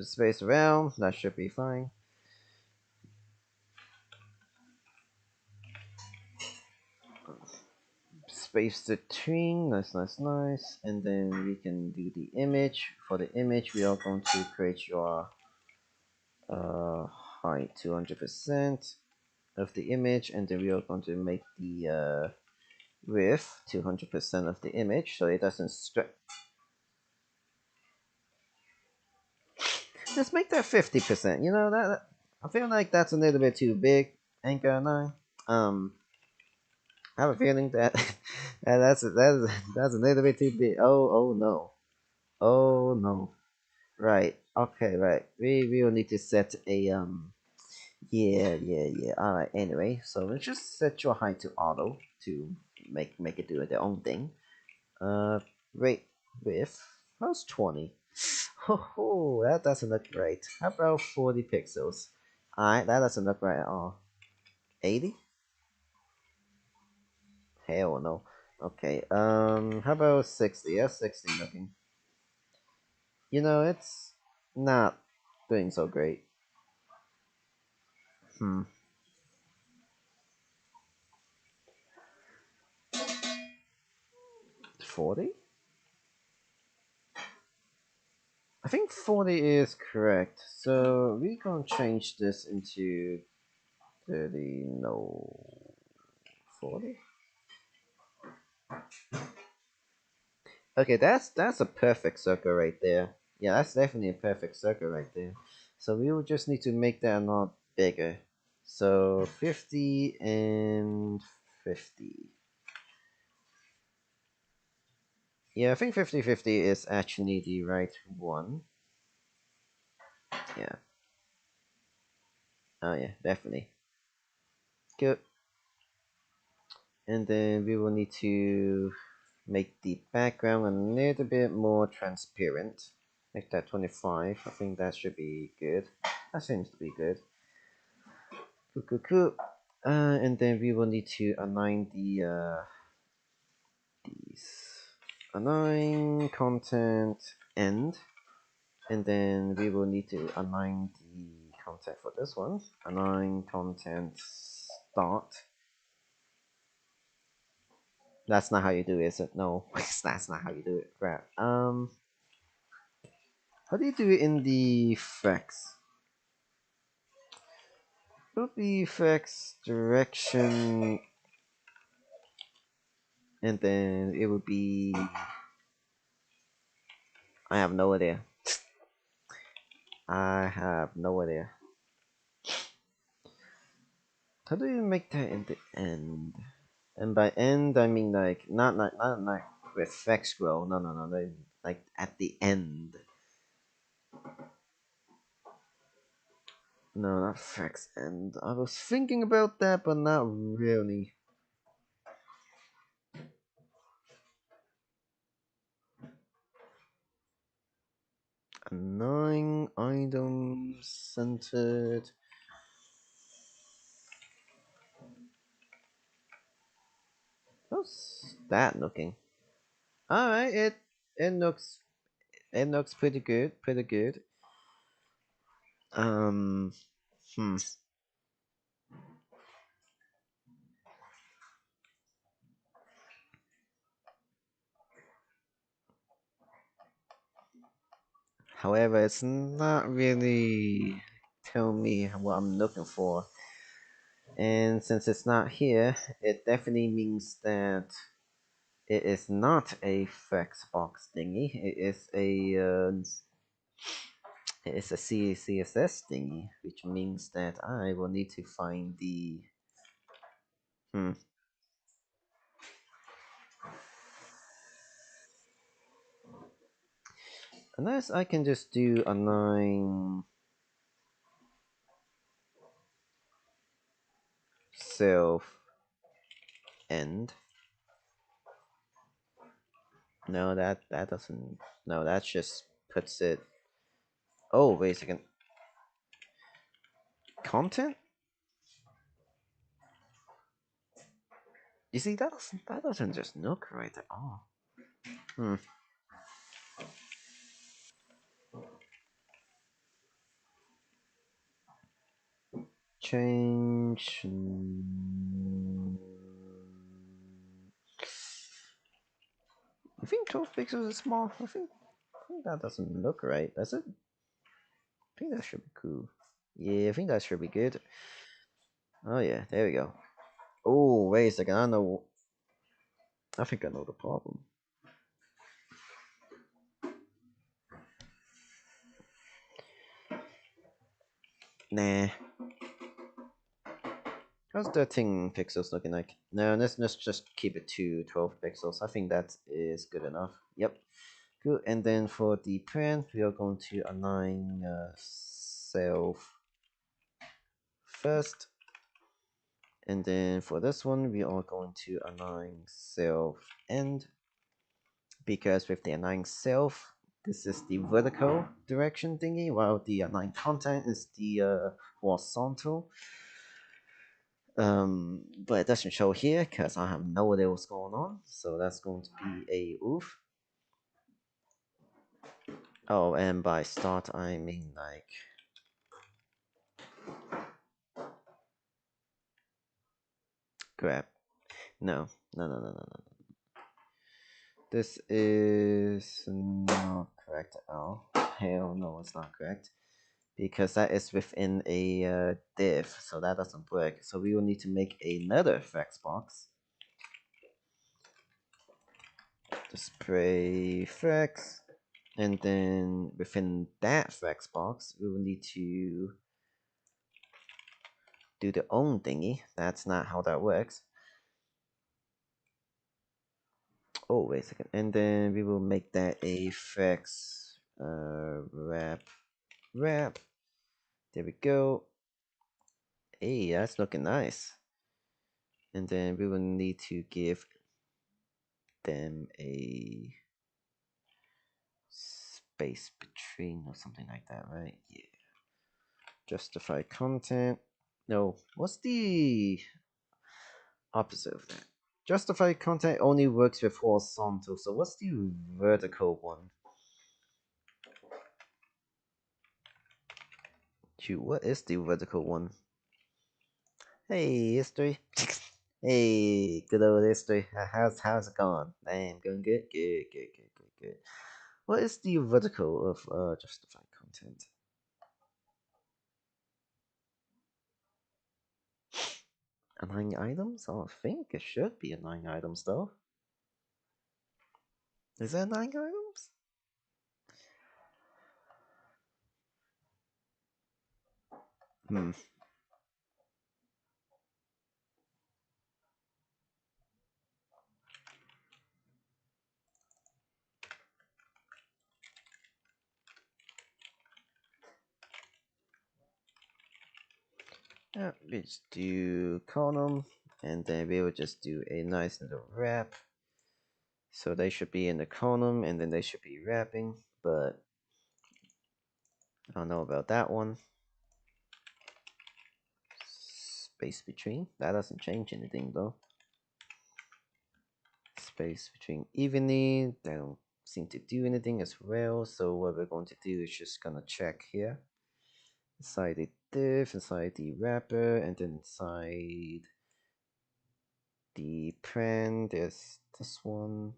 space around, that should be fine. Space the tween, nice. And then we can do the image. For the image, we are going to create your height 200% of the image, and then we are going to make the width 200% of the image, so it doesn't stretch. Just make that 50%. You know that I feel like that's a little bit too big. Anchor and I have a feeling that that's a little bit too big. Oh no. Oh no. Right. Okay. Right. We will need to set a Yeah. All right. Anyway, so let's just set your height to auto to make it do their own thing. Uh, rate width. How's 20? Oh, that doesn't look right. How about 40 pixels? Alright, that doesn't look right at all. 80? Hell no. Okay, how about 60? Yeah, 60 looking. You know, it's not doing so great. 40? I think 40 is correct. So we're gonna change this into 30, no, 40? Okay, that's a perfect circle right there. Yeah, that's definitely a perfect circle right there. So we will just need to make that a lot bigger. So 50 and 50. Yeah, I think 50/50 is actually the right one. Yeah. Oh yeah, definitely. Good. And then we will need to make the background a little bit more transparent. Make that 25. I think that should be good. That seems to be good. Cool. And then we will need to align these align content end, and then we will need to align the content for this one. Align content start. That's not how you do it, is it? No, that's not how you do it. Crap. How do you do it in the effects? It'll be effects direction, and then it would be. I have no idea. I have no idea. How do you make that in the end? And by end, I mean like not like with flex scroll. No. Like at the end. No, not flex end. I was thinking about that, but not really. Annoying items centered. How's that looking? All right, it looks it looks pretty good, pretty good. Um, hmm. However, it's not really tell me what I'm looking for. And since it's not here, it definitely means that it is not a Flexbox thingy. It is a CSS thingy, which means that I will need to find the hmm. Unless I can just do a 9 self end. No, that doesn't. No, that just puts it. Oh, wait a second. Content? You see, that doesn't just look right at all. Hmm. Change. I think 12 pixels is small. I think that doesn't look right, does it? I think that should be cool. Yeah, I think that should be good. Oh yeah, there we go. Oh, wait a second. I know. I think I know the problem. Nah. How's 13 pixels looking like? No, let's just keep it to 12 pixels. I think that is good enough. Yep. Good. And then for the print, we are going to align self first. And then for this one, we are going to align self end. Because with the align self, this is the vertical direction thingy, while the align content is the horizontal. But it doesn't show here because I have no idea what's going on. So that's going to be a oof. Oh, and by start I mean like grab. No. This is not correct at all. Hell no, it's not correct. Because that is within a div, so that doesn't work. So we will need to make another flex box. Display flex. And then within that flex box, we will need to do the own thingy. That's not how that works. Oh, wait a second. And then we will make that a flex wrap. There we go. Hey, that's looking nice. And then we will need to give them a space between or something like that, right? Yeah. Justify content. No, what's the opposite of that? Justify content only works with horizontal, so what's the vertical one? Shoot, what is the vertical one? Hey, history. Hey, good old history. How's it going? Damn, going good? Good. What is the vertical of justify content? Align items? I don't think it should be align items though. Is that align items? Yeah, we just do column, and then we will just do a nice little wrap. So they should be in the column, and then they should be wrapping, but I don't know about that one. Space between, that doesn't change anything though. Space between evenly, they don't seem to do anything as well. So what we're going to do is just gonna check here. Inside the div, inside the wrapper, and then inside the print, there's this one.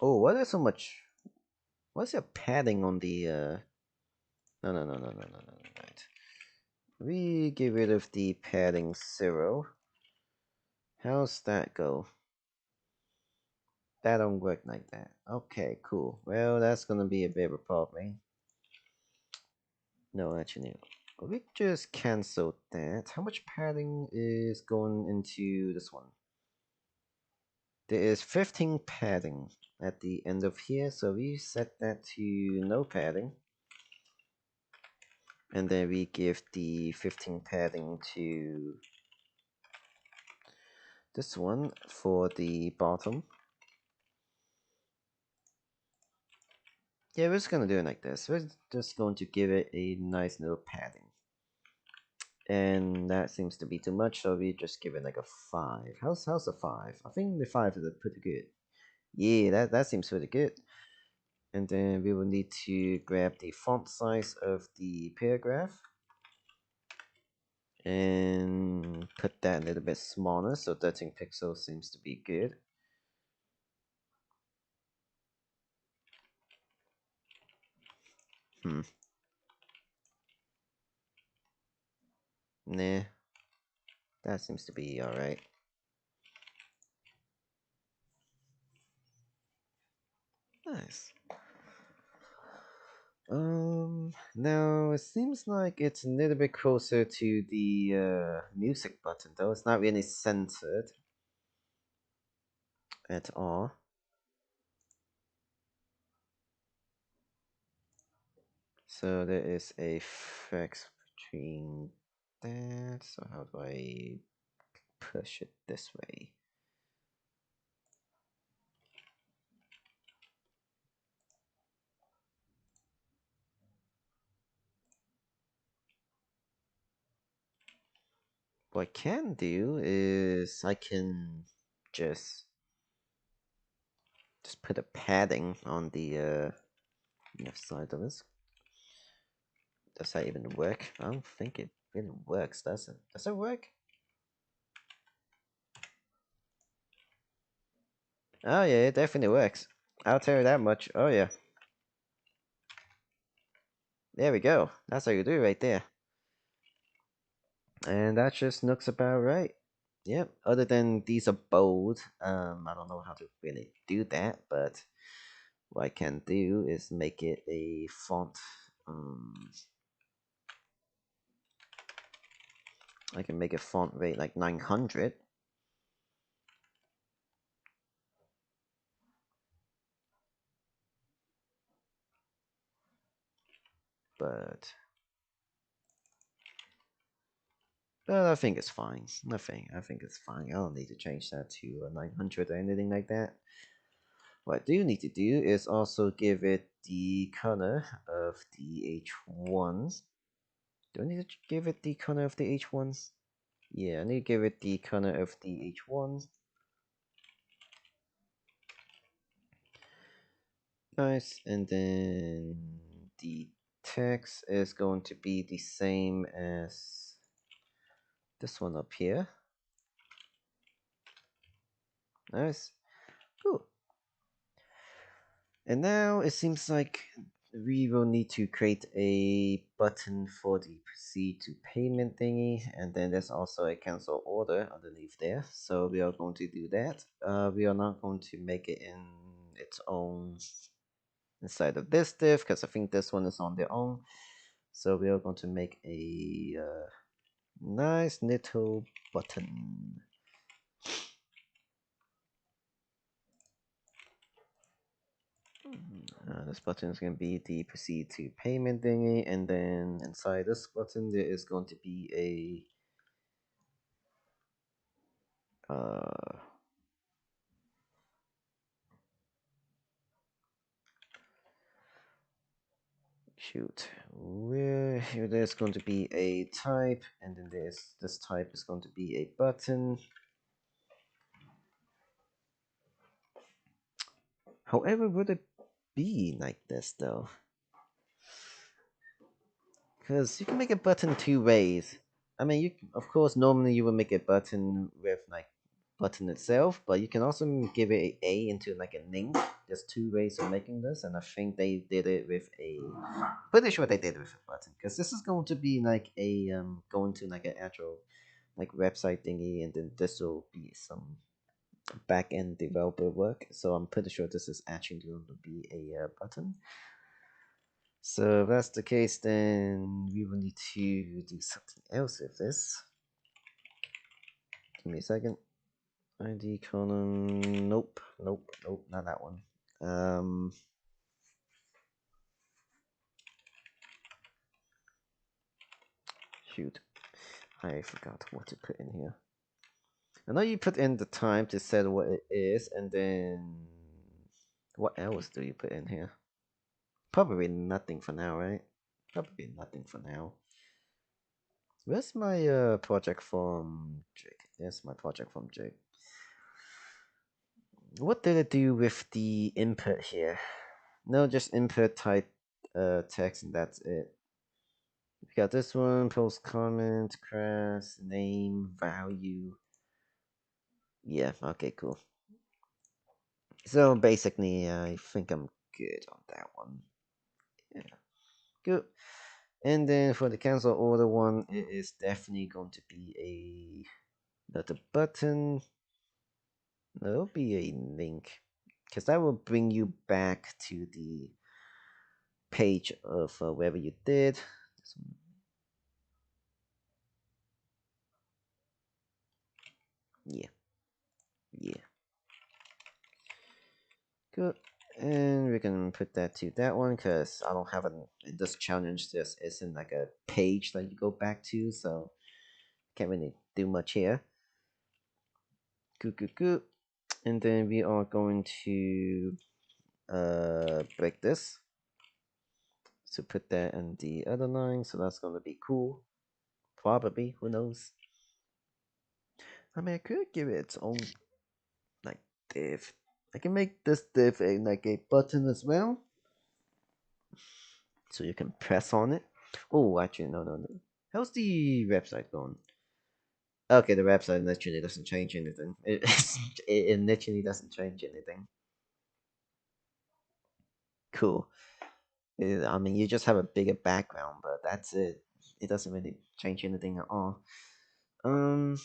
Oh, why is so much? What's your padding on the? No. Right. We get rid of the padding 0. How's that go? That don't work like that. Okay, cool. Well, that's gonna be a bit of a problem. No, actually, we just cancel that. How much padding is going into this one? There is 15 padding at the end of here, so we set that to no padding. And then we give the 15 padding to this one for the bottom. Yeah, we're just gonna do it like this. We're just going to give it a nice little padding. And that seems to be too much, so we just give it like a 5. How's a 5? I think the 5 is pretty good. Yeah, that seems pretty good. And then we will need to grab the font size of the paragraph and put that a little bit smaller, so 13 pixels seems to be good. Nah. That seems to be alright. Nice. Now it seems like it's a little bit closer to the music button, though. It's not really centered at all. So there is a fix between that. So how do I push it this way? What I can do is I can just put a padding on the left side of this. Does that even work? I don't think it really works, does it? Does it work? Oh yeah, it definitely works. I'll tell you that much. Oh yeah. There we go. That's how you do it right there. And that just looks about right. Yep. Other than these are bold, I don't know how to really do that, but what I can do is make it a font. I can make a font rate like 900. But I think it's fine. I think it's fine. I don't need to change that to 900 or anything like that. What I do need to do is also give it the color of the H1. Do I need to give it the color of the H1? Yeah, I need to give it the color of the H1. Nice, and then the text is going to be the same as this one up here. Nice. Cool. And now it seems like we will need to create a button for the proceed to payment thingy, and then there's also a cancel order underneath there. So we are going to do that. We are not going to make it in its own inside of this div because I think this one is on their own. So we are going to make a nice little button. This button is going to be the proceed to payment thingy, and then inside this button there is going to be a shoot, where here there's going to be a type, and then there's this type is going to be a button. However, would it be like this though? Because you can make a button two ways. I mean, you of course normally you would make a button with like button itself, but you can also give it a into like a link. There's two ways of making this, and I think they did it with a. Pretty sure they did it with a button because this is going to be like a going to like an actual like website thingy, and then this will be some back end developer work. So I'm pretty sure this is actually going to be a button. So if that's the case, then we will need to do something else with this. Give me a second. ID column. Nope. Nope. Nope. Not that one. Shoot. I forgot what to put in here. I know you put in the time to set what it is, and then what else do you put in here? Probably nothing for now, right? Probably nothing for now. Where's my project from Jake? There's my project from Jake. What did it do with the input here? No, just input type text and that's it. We got this one, post comment, class, name, value. Yeah, okay, cool. So basically, I think I'm good on that one. Yeah, good. And then for the cancel order one, it is definitely going to be a The button, there'll be a link, because that will bring you back to the page of wherever you did. Yeah, yeah, good. And we can put that to that one because I don't have this challenge. This isn't like a page that you go back to, so can't really do much here. Good, good, good. And then we are going to break this to put that in the other line, so that's gonna be cool. Probably, who knows? I mean, I could give it its own like div. I can make this div like a button as well, so you can press on it. Oh, actually, no, no, no. How's the website going? Okay, the website literally doesn't change anything. It literally doesn't change anything. Cool. I mean, you just have a bigger background, but that's it. It doesn't really change anything at all. Um.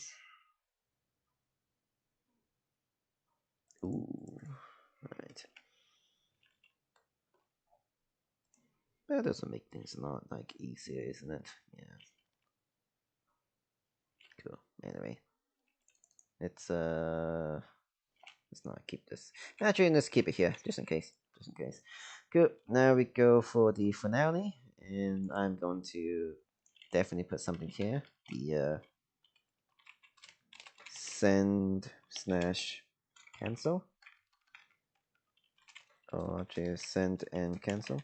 Ooh. Right. That doesn't make things a lot like easier, isn't it? Yeah. Cool. Anyway, let's let's not keep this. Actually, let's keep it here just in case. Just in case. Good. Now we go for the finale, and I'm going to definitely put something here. The send slash cancel, or just send and cancel.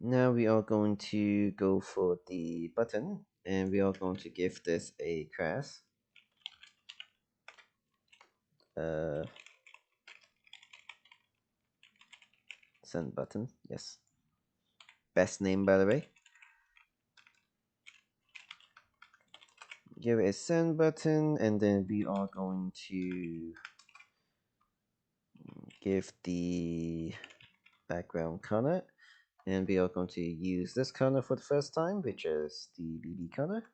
Now we are going to go for the button, and we are going to give this a class. Uh, Send button, yes. Best name, by the way. Give it a send button, and then we are going to give the background color, and we are going to use this color for the first time, which is the BB color.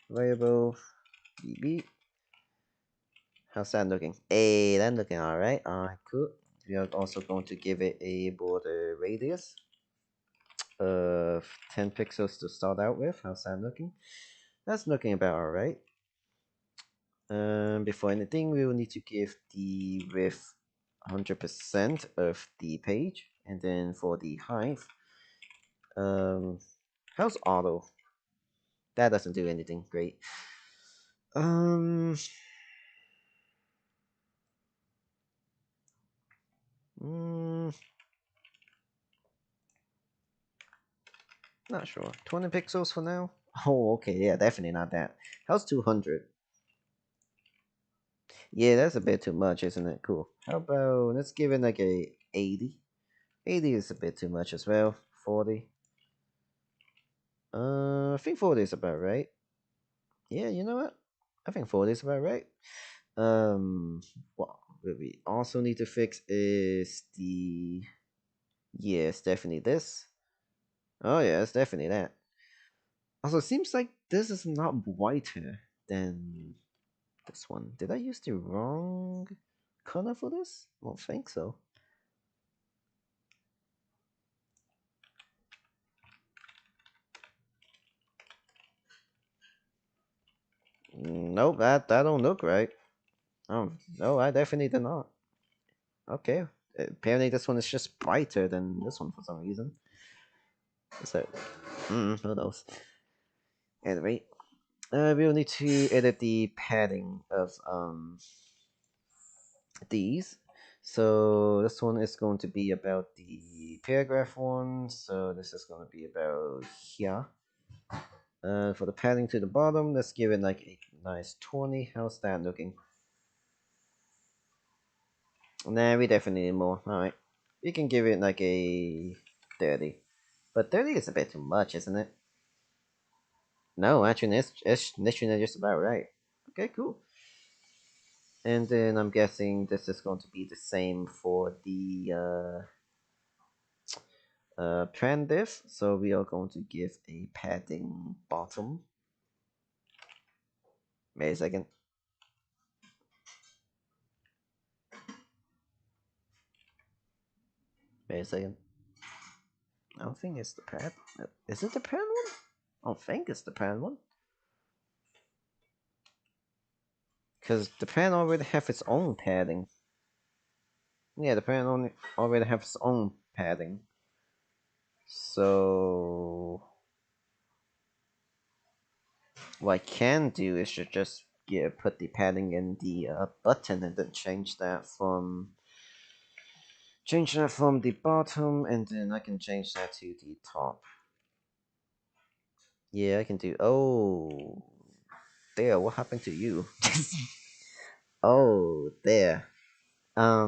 Variable BB. How's that looking? Hey, that's looking alright. Alright, cool. We are also going to give it a border radius of 10 pixels to start out with. How's that looking? That's looking about alright. Before anything, we will need to give the width 100% of the page, and then for the height, how's auto? That doesn't do anything great. Um, mm, Not sure. 20 pixels for now. Oh, okay, yeah, definitely not that. How's 200? Yeah, that's a bit too much, isn't it? Cool. How about let's give it like a 80. 80 is a bit too much as well. 40. I think 40 is about right. Yeah, you know what? I think 40 is about right. What we also need to fix is the. Yeah, it's definitely this. Oh yeah, it's definitely that. Also, it seems like this is not whiter than this one. Did I use the wrong color for this? I don't think so. Nope, that don't look right. Oh no, I definitely did not. Okay, apparently this one is just brighter than this one for some reason. So, who knows? Anyway, we'll need to edit the padding of these. So this one is going to be about the paragraph one. So this is going to be about here. For the padding to the bottom, let's give it like a nice 20. How's that looking? Nah, we definitely need more. Alright. We can give it like a 30. But 30 is a bit too much, isn't it? No, actually, it's literally just about right. Okay, cool. And then I'm guessing this is going to be the same for the trend div. So we are going to give a padding bottom. Wait a second. Wait a second. I don't think it's the pad. Is it the pad one? I don't think it's the pad one. Because the pad already have its own padding. Yeah, the pad already have its own padding. So what I can do is just put the padding in the button and then change that from the bottom, and then I can change that to the top. Yeah, I can do. Oh, there. What happened to you? Oh, there. I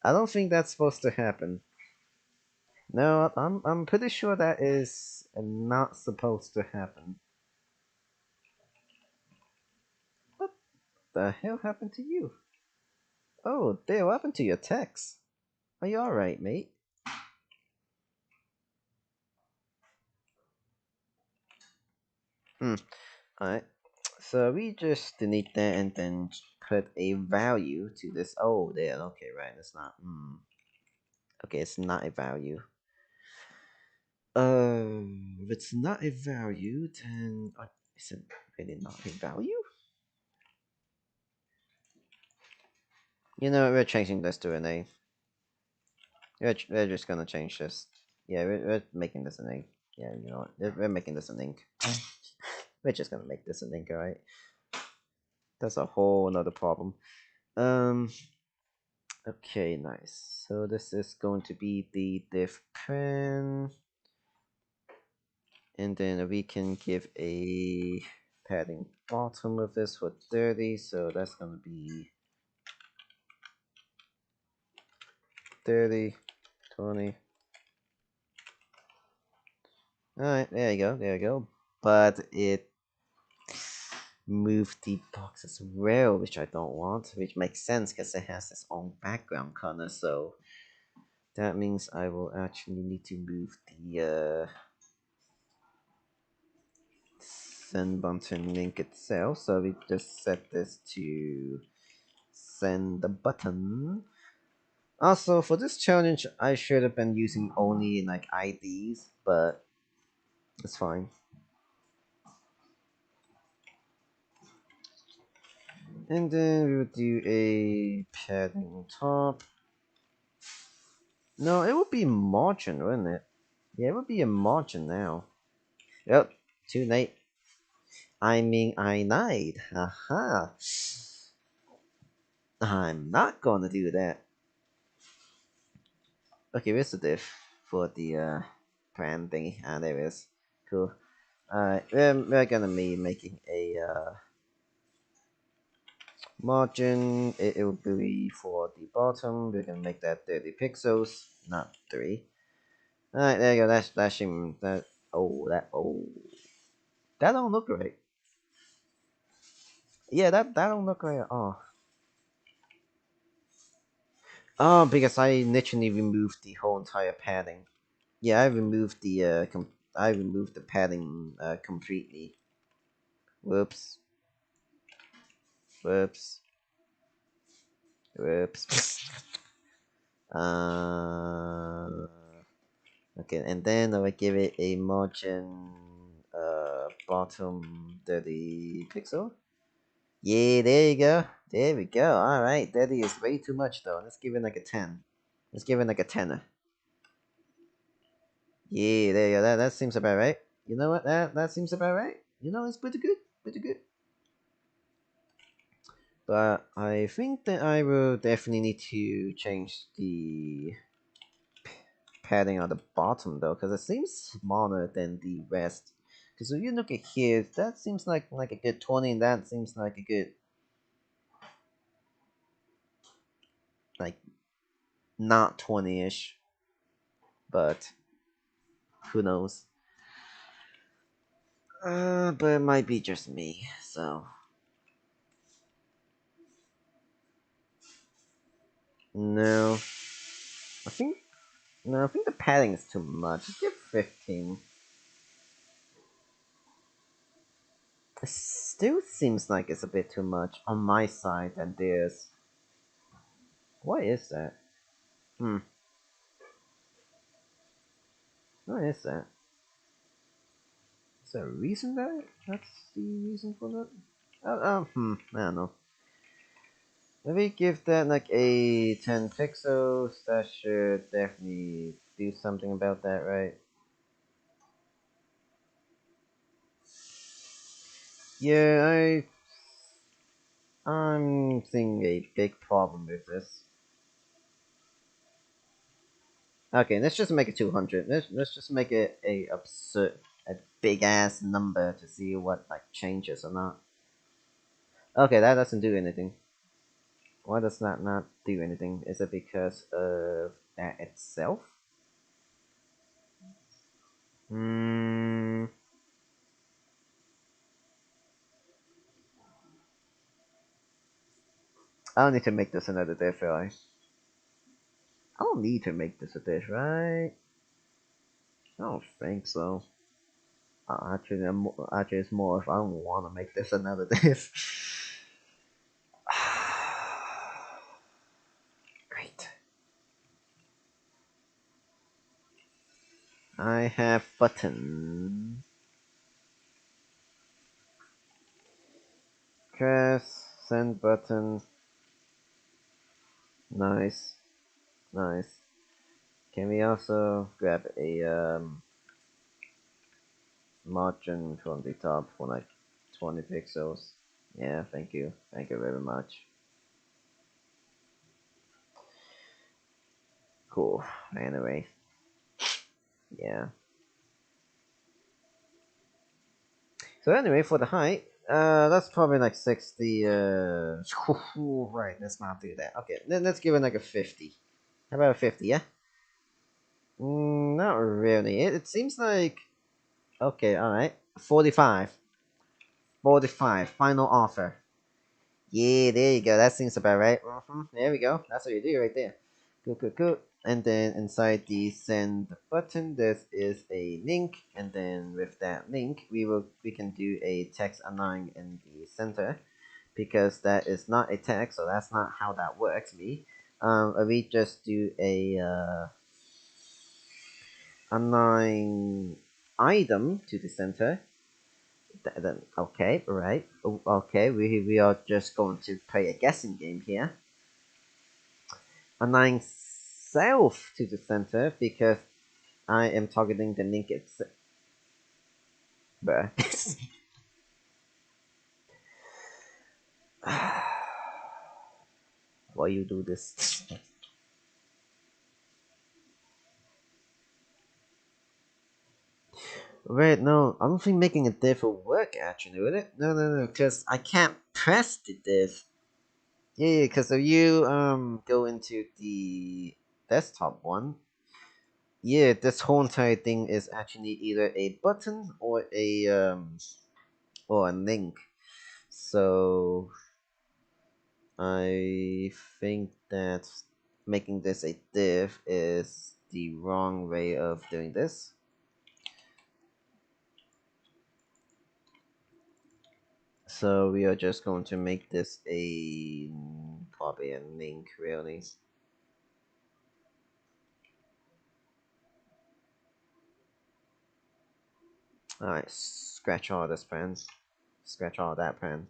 don't think that's supposed to happen. No, I'm pretty sure that is not supposed to happen. What the hell happened to you? Oh, there. What happened to your text? Are you all right, mate? Hmm. Alright. So we just delete that and then put a value to this. Oh, there. Okay, right. It's not. Okay, it's not a value. If it's not a value, then is it really not a value? You know, we're changing this to an A. We're just gonna change this. Yeah, we're making this an A. Yeah, you know what? We're making this an ink. We're just gonna make this an ink, alright? That's a whole another problem. Okay, nice. So this is going to be the div pen. And then we can give a padding bottom of this for 30. So that's gonna be 30, 20. Alright, there you go, there you go. But it moved the box as well, which I don't want, which makes sense because it has its own background color. So that means I will actually need to move the send button link itself. So we just set this to send the button. Also, for this challenge, I should have been using only like IDs, but it's fine. And then we would do a padding top. No, it would be margin, wouldn't it? Yeah, it would be a margin now. Yep, too late. I mean, I lied. Haha. I'm not gonna do that. Okay, where's the diff for the plan thingy? Ah, there it is. Cool. Alright, we're gonna be making a margin. It will be for the bottom. We're gonna make that 30 pixels, not 3. Alright, there you go. That's flashing. That that don't look right. Yeah, that don't look right at all. Oh, because I literally removed the whole entire padding. Yeah, I removed the padding completely. Whoops. Whoops. Whoops. Okay, and then I will give it a margin bottom 30 pixel. Yeah, there you go. There we go. Alright, 30 is way too much though. Let's give it like a 10. Let's give it like a 10. Yeah, there you go. That seems about right. You know what? That seems about right. You know, it's pretty good. Pretty good. But I think that I will definitely need to change the padding on the bottom though, because it seems smaller than the rest. Because when you look at here, that seems like a good 20, and that seems like a good like not 20-ish. But who knows? But it might be just me. So no, I think no, I think the padding is too much. Just give 15. It still seems like it's a bit too much on my side than theirs. What is that? What is that? Is there a reason there? That's the reason for that? I don't know. Maybe give that like a 10 pixels. That should definitely do something about that, right? Yeah, I'm seeing a big problem with this. Okay, let's just make it 200. Let's just make it a big ass number to see what like changes or not. Okay, that doesn't do anything. Why does that not do anything? Is it because of that itself? Hmm. I don't need to make this another diff, right? I don't need to make this a diff, right? I don't think so. Actually, it's more if I don't want to make this another diff. Great. I have button. Press send button. Nice, nice. Can we also grab a margin from the top for like 20 pixels? Yeah, thank you very much. Cool. Anyway, yeah. So anyway, for the height, that's probably like 60. Right. Let's not do that. Okay, then let's give it like a 50. How about a 50? Yeah. Not really. It seems like okay. All right. 45. 45. Final offer. Yeah, there you go. That seems about right. There we go. That's what you do right there. Cool, cool, cool. And then inside the send button, this is a link, and then with that link, we can do a text align in the center, because that is not a text, so that's not how that works. We just do a align item to the center. Then okay, right? Okay, we are just going to play a guessing game here. Align self to the center because I am targeting the link itself. Why you do this? Wait, no, I don't think making a diff will work actually, would it? No, because I can't press the diff. Yeah, because if you go into the desktop one, yeah, this whole entire thing is actually either a button or a link. So I think that making this a div is the wrong way of doing this. So we are just going to make this probably a link really. Alright, scratch all this pen. Scratch all that pen.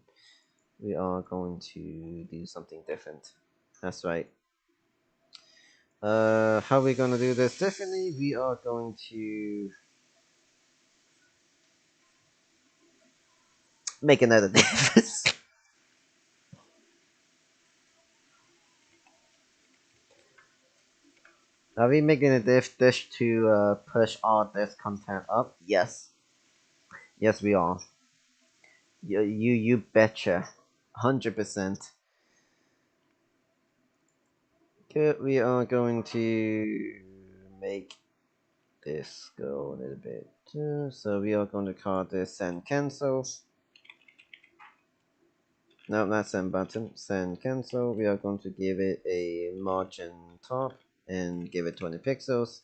We are going to do something different. That's right. How are we gonna do this differently? We are going to make another div. Are we making a div dish to push all this content up? Yes. Yes, we are. You betcha. 100%. Good, we are going to make this go a little bit. So we are going to call this send cancel. No, not send button. Send cancel. We are going to give it a margin top and give it 20 pixels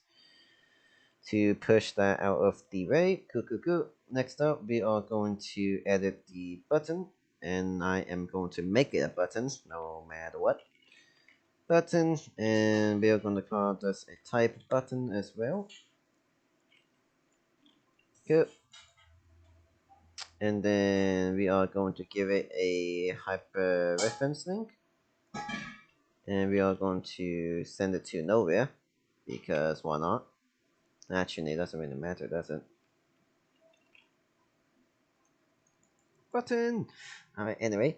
to push that out of the way. Cool. next up we are going to edit the button, and I am going to make it a button no matter what. Button, and we are going to call this a type button as well. Good. And then we are going to give it a hyperreference link, and we are going to send it to nowhere because why not? Actually, it doesn't really matter, does it? Button. Alright, anyway.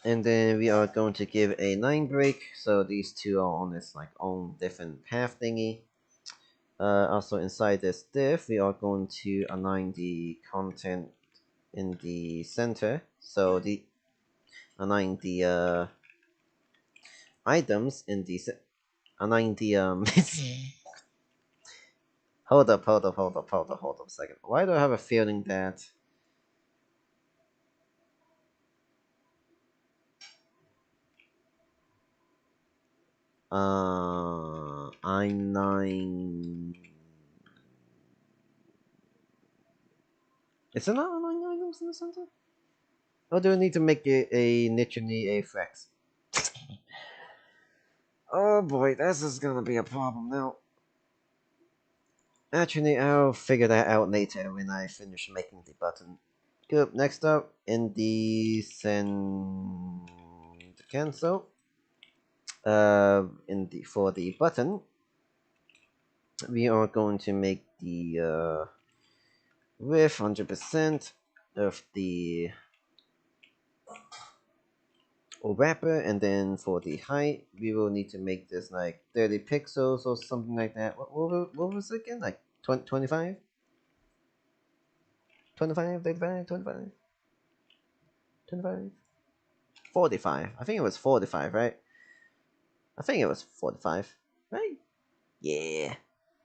And then we are going to give a line break, so these two are on this like own different path thingy. Also inside this div, we are going to align the content in the center, so the align the items in the align the hold up a second. Why do I have a feeling that I9 is it not align items in the center? Or do I need to make it a literally a flex? Oh boy, this is gonna be a problem now. Actually, I'll figure that out later when I finish making the button. Good, next up, in the send cancel, for the button, we are going to make the width 100% of the wrapper, and then for the height, we will need to make this like 30 pixels or something like that. What was it again? Like 25? 25, 35, 25, 25, 45. I think it was 45, right? I think it was 45, right? Yeah.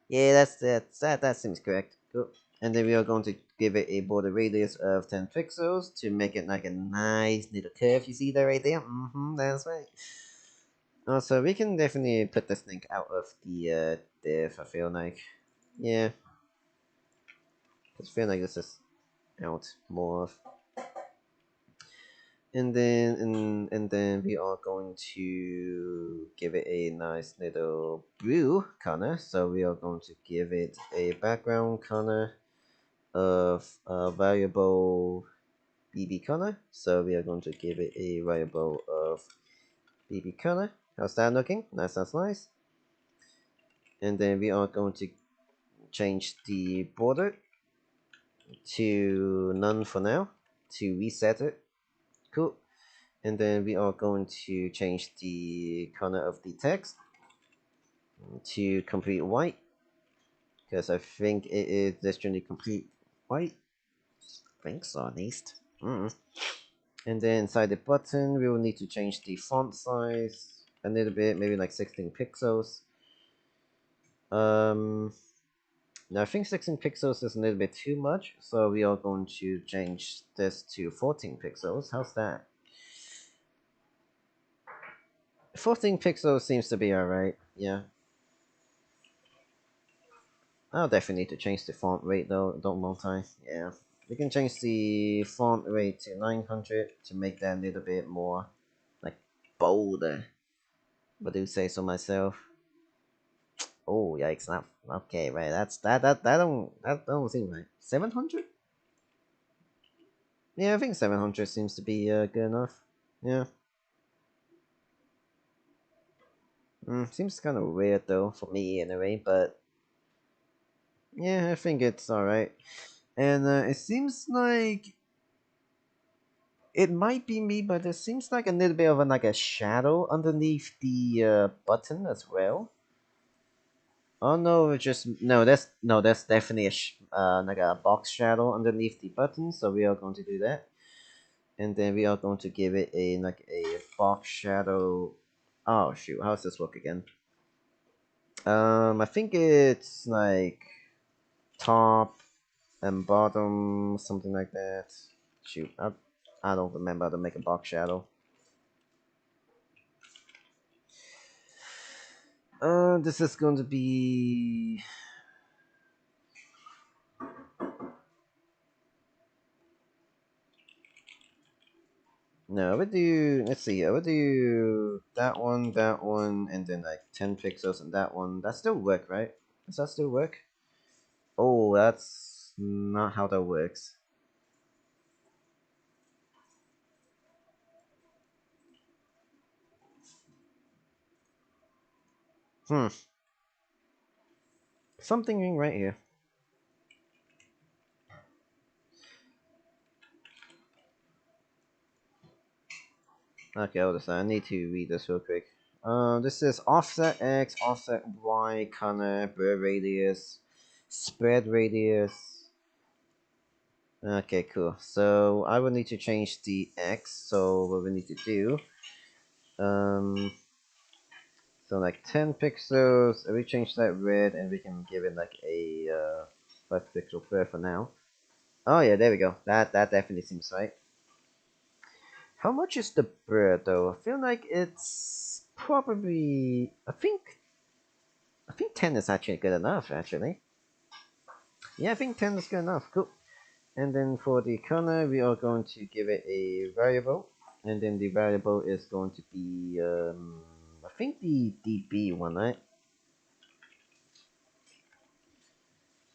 Yeah, that seems correct. Cool. And then we are going to give it a border radius of 10 pixels to make it like a nice little curve. You see that right there? That's right. Also, we can definitely put this link out of the div, I feel like. Yeah. I feel like this is out more of. And then we are going to give it a nice little blue color. So we are going to give it a background color of a variable BB color. So we are going to give it a variable of BB color. How's that looking? That sounds nice. And then we are going to change the border to none for now to reset it. Cool. And then we are going to change the color of the text to complete white, because I think it is literally complete white. I think so, at least. And then inside the button, we will need to change the font size a little bit, maybe like 16 pixels. Now I think 16 pixels is a little bit too much, so we are going to change this to 14 pixels. How's that? 14 pixels seems to be alright, yeah. I'll definitely need to change the font rate though, don't multi. Yeah. We can change the font rate to 900 to make that a little bit more like bolder. But do say so myself. Oh yikes, not okay, right. That don't seem right. 700? Yeah, I think 700 seems to be good enough. Yeah. Seems kind of weird though for me anyway, but yeah, I think it's alright. And it seems like it might be me, but it seems like a little bit of like a shadow underneath the button as well. Oh no, it's just that's definitely like a box shadow underneath the button. So we are going to do that, and then we are going to give it a like a box shadow. Oh shoot, how does this work again? I think it's like top and bottom, something like that. Shoot, I don't remember how to make a box shadow. This is going to be No, I would do, let's see, I would do that one, and then like 10 pixels and that one. That still work, right? Does that still work? Oh, that's not how that works. Hmm. Something right here. Okay, hold on. I need to read this real quick. This is offset x, offset y, corner, blur radius, spread radius. Okay, cool. So I will need to change the x. So what we need to do, um, so like 10 pixels. We change that red, and we can give it like a 5 pixel blur for now. Oh yeah, there we go. That definitely seems right. How much is the blur though? I feel like it's probably. I think 10 is actually good enough. Actually, yeah, I think 10 is good enough. Cool. And then for the corner, we are going to give it a variable, and then the variable is going to be I think the db one, right?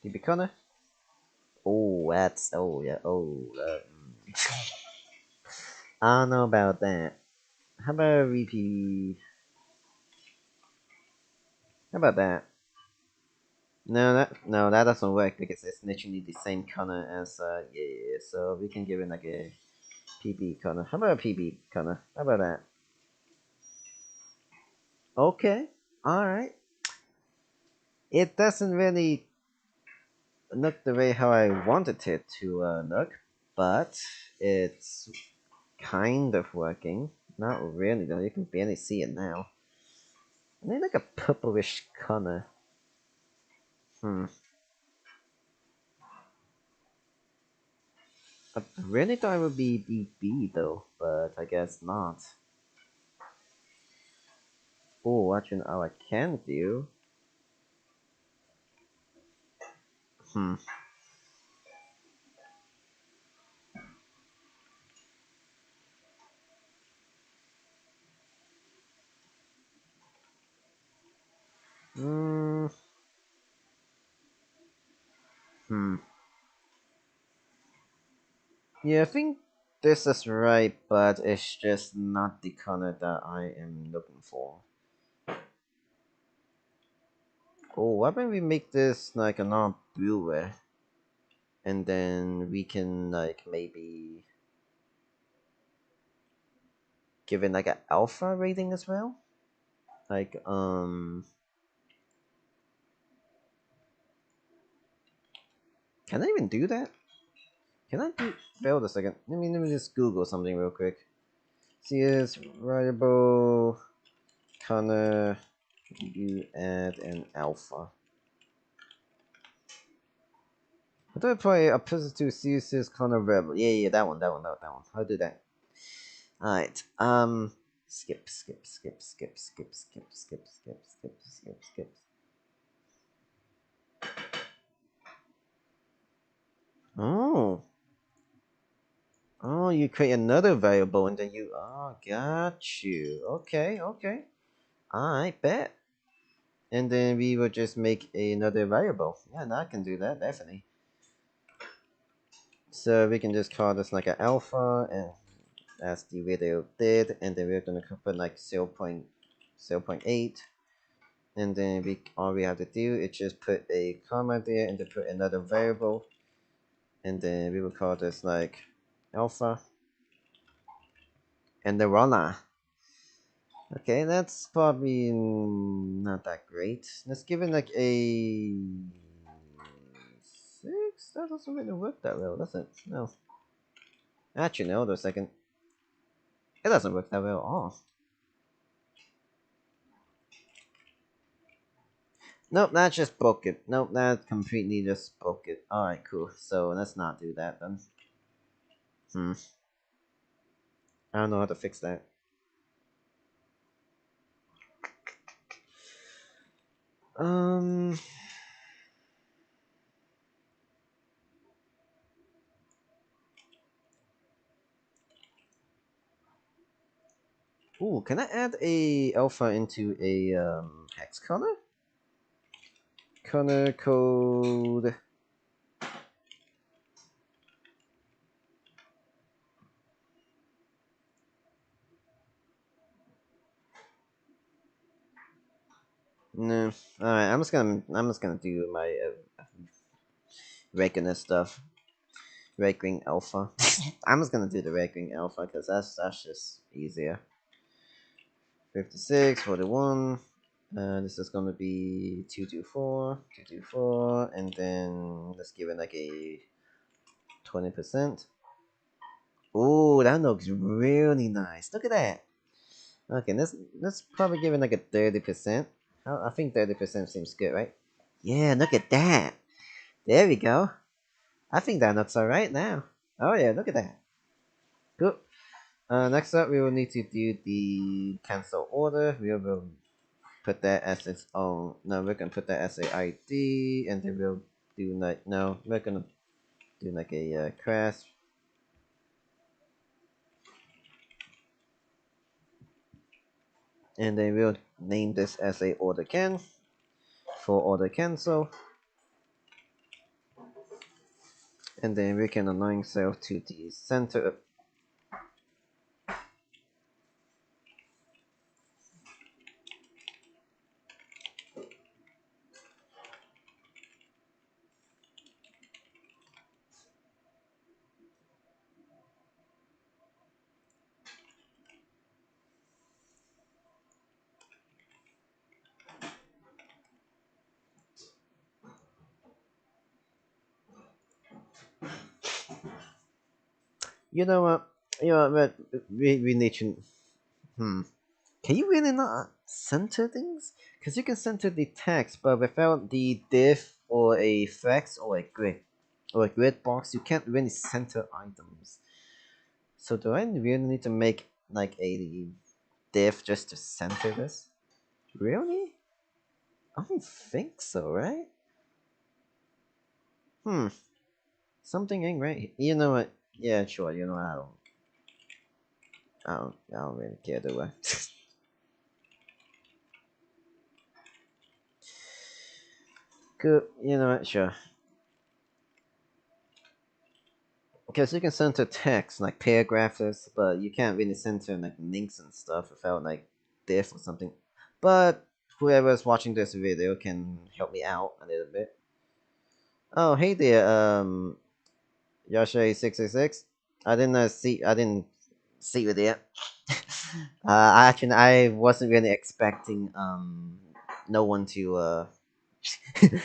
db corner. Oh, that's oh yeah I don't know about that. How about repeat? How about that? No, that doesn't work because it's literally the same corner as yeah. So we can give it like a pb corner. How about a pb corner? How about that? Okay, all right. It doesn't really look the way how I wanted it to look, but it's kind of working. Not really though. You can barely see it now. I need like a purplish color. Hmm. I really thought it would be BB though, but I guess not. Oh, actually, now I can do. Hmm. Hmm. Hmm. Yeah, I think this is right, but it's just not the color that I am looking for. Oh, why don't we make this like a non-bluer, and then we can like maybe give it like an alpha rating as well. Like can I even do that? Can I do? Hold a second. Let me just Google something real quick. CS variable color you add an alpha. How do I play a positive CSS color variable? Yeah, that one. I'll do that. Alright. Skip. Oh. Oh, you create another variable and then you. Oh, got you. Okay. I bet. And then we will just make another variable. Yeah, now I can do that, definitely. So we can just call this like an alpha, and as the video did, and then we're gonna put like 0.8, and then all we have to do is just put a comma there, and then put another variable, and then we will call this like alpha, and then voila. Okay, that's probably not that great. Let's give it like a 6. That doesn't really work that well, does it? No. Actually, no, hold on a second. It doesn't work that well at all. Nope, that just broke it. Nope, that completely just broke it. Alright, cool. So let's not do that then. I don't know how to fix that. Um. Ooh, can I add a alpha into a hex color? Color code. No. Alright, I'm just gonna do my regular stuff. Regular alpha. I'm just gonna do the regular alpha because that's just easier. 56, 41. This is gonna be 224, 224, and then let's give it like a 20%. Ooh, that looks really nice. Look at that. Okay, let's probably give it like a 30%. I think 30% seems good, right? Yeah, look at that. There we go. I think that looks alright now. Oh yeah, look at that. Cool. Next up, we will need to do the cancel order. We will put that as its own. No, we're gonna put that as a ID, and then we'll do like no, we're gonna do like a crash. And then we'll name this as a order can for order cancel. And then we can align cell to the center. You know what? You know what? We need to. Hmm. Can you really not center things? Because you can center the text, but without the div or a flex or a grid box, you can't really center items. So do I really need to make like a div just to center this? Really? I don't think so, right? Hmm. Something ain't right. You know what? Yeah, sure. You know I don't really care, do I? Good. You know what? Sure. Because you can center text like paragraphs, but you can't really center like links and stuff without like diff or something. But whoever's watching this video can help me out a little bit. Oh, hey there, Yasha666. I didn't see you there. Actually, I wasn't really expecting no one to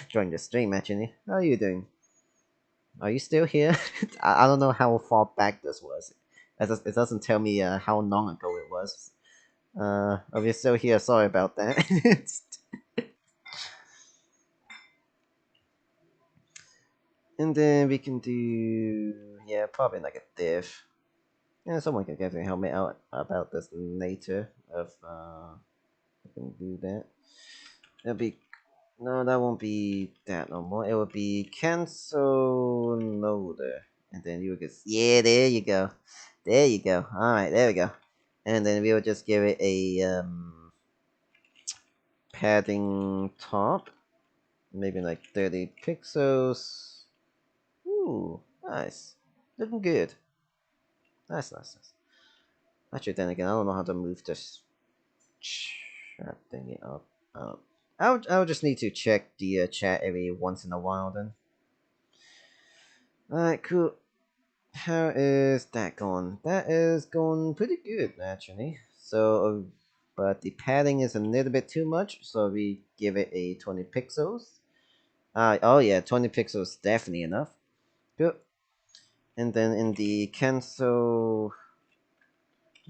join the stream. Actually, how are you doing? Are you still here? I don't know how far back this was. It doesn't tell me how long ago it was. If you're still here, sorry about that. And then we can do, yeah, probably like a div. Yeah, someone can definitely help me out about this later. If I can do that. It'll be no, that won't be that no more. It will be cancel loader, and then you can yeah, there you go. All right, there we go. And then we'll just give it a padding top, maybe like 30 pixels. Ooh, nice, looking good. Nice, nice, nice. Actually, then again, I don't know how to move this chat thingy up. I'll just need to check the chat every once in a while then. Alright, cool. How is that going? That is going pretty good actually. So, but the padding is a little bit too much, so we give it a 20 pixels. Oh yeah, 20 pixels definitely enough. Good. And then in the cancel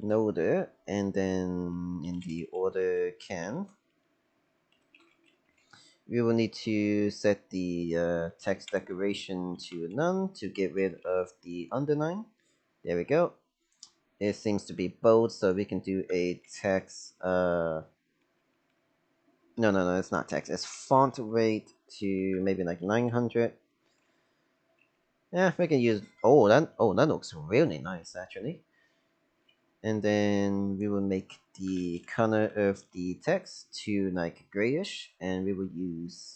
noder, and then in the order can, we will need to set the text decoration to none to get rid of the underline. There we go. It seems to be bold, so we can do a text. No, it's not text. It's font weight to maybe like 900. Yeah, we can use. Oh, that looks really nice actually. and then we will make the color of the text to like grayish, and we will use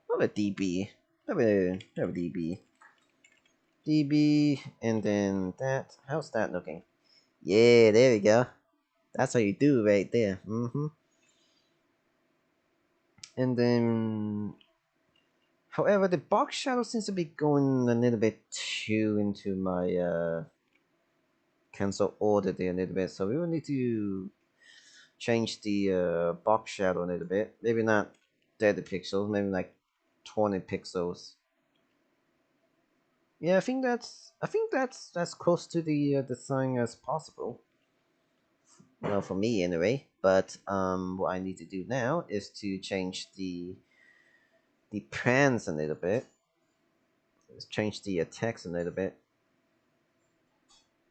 what a db, have a db, and then that, how's that looking? Yeah, there we go. That's how you do right there. And then, however, the box shadow seems to be going a little bit too into my cancel order there a little bit, so we will need to change the box shadow a little bit. Maybe not 30 pixels, maybe like 20 pixels. Yeah, I think that's close to the design as possible. Well, for me anyway. But what I need to do now is to change the pants a little bit. Let's change the text a little bit.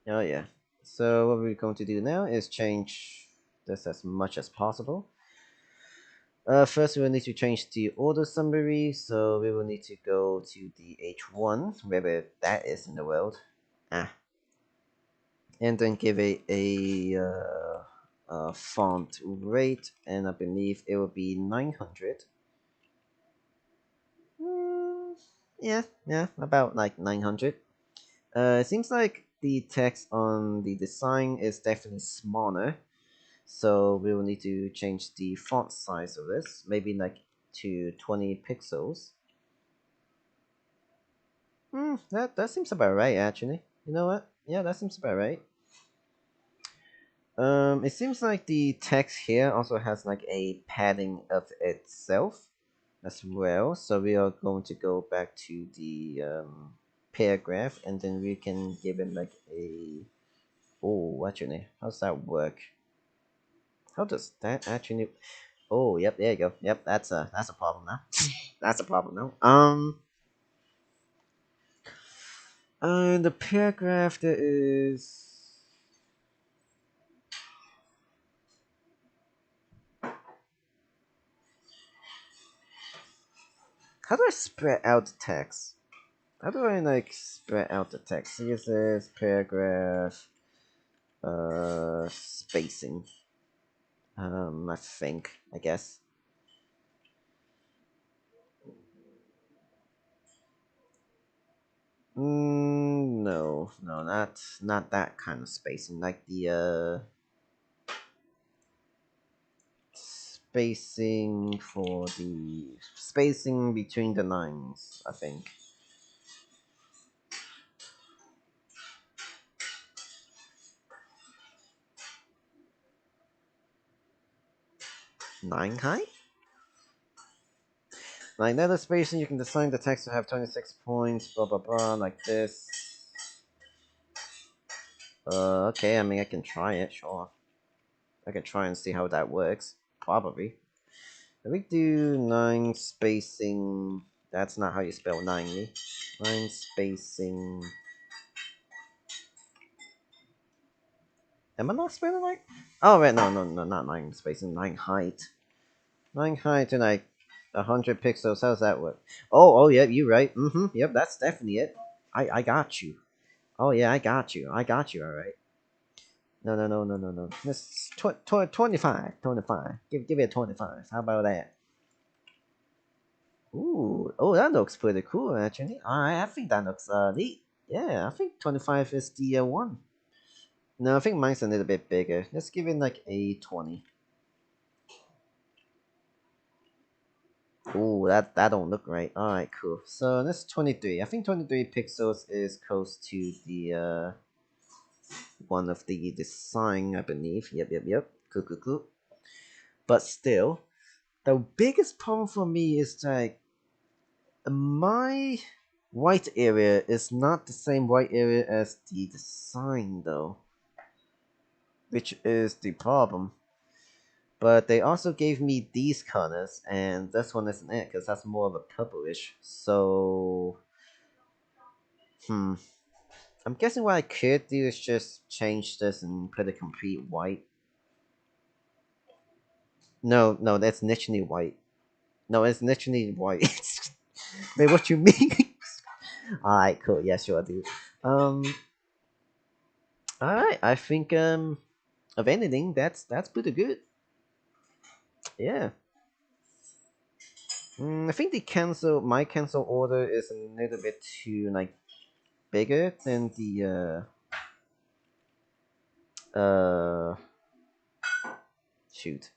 Oh yeah. So what we're going to do now is change this as much as possible. First, we will need to change the order summary, so we will need to go to the H1, wherever that is in the world. And then give it a font rate, and I believe it will be 900. Yeah, about like 900. It seems like the text on the design is definitely smaller, so we will need to change the font size of this, maybe like to 20 pixels. That seems about right actually. You know what? Yeah, that seems about right. It seems like the text here also has like a padding of itself as well. So we are going to go back to the paragraph, and then we can give it like a, oh, what's your name? How's that work? How does that actually? Oh, yep, there you go. Yep, that's a problem now. That's a problem now. The paragraph there is. How do I spread out the text? How do I like spread out the text? CSS paragraph, spacing. I think, I guess. No, not that kind of spacing. Like the spacing for the spacing between the lines. I think 9 height. Like another spacing, you can design the text to have 26 points. Blah blah blah, like this. Okay. I mean, I can try it. Sure, I can try and see how that works. Probably. If we do 9 spacing, that's not how you spell 9. 9 spacing. Am I not spelling right? Oh, wait, no, not 9 spacing, 9 height. 9 height and like 100 pixels. How's that work? Oh, yeah, you're right. Yep, that's definitely it. I got you. Oh, yeah, I got you. Alright. No. This 25. 25. Give it a 25. How about that? Ooh, oh, that looks pretty cool actually. I think that looks neat. Yeah, I think 25 is the one. No, I think mine's a little bit bigger. Let's give it like a 20. Ooh, that don't look right. All right, cool. So that's 23. I think 23 pixels is close to the one of the design, I believe. Yep. Cool. But still, the biggest problem for me is like my white area is not the same white area as the design though, which is the problem. But they also gave me these colors, and this one isn't it because that's more of a purplish. So, hmm. I'm guessing what I could do is just change this and put a complete white. No, that's naturally white. No, it's naturally white. Wait, what you mean? Alright, cool. Yeah, sure, dude. Alright, I think of anything, that's pretty good. Yeah. I think my cancel order is a little bit too like bigger than the shoot.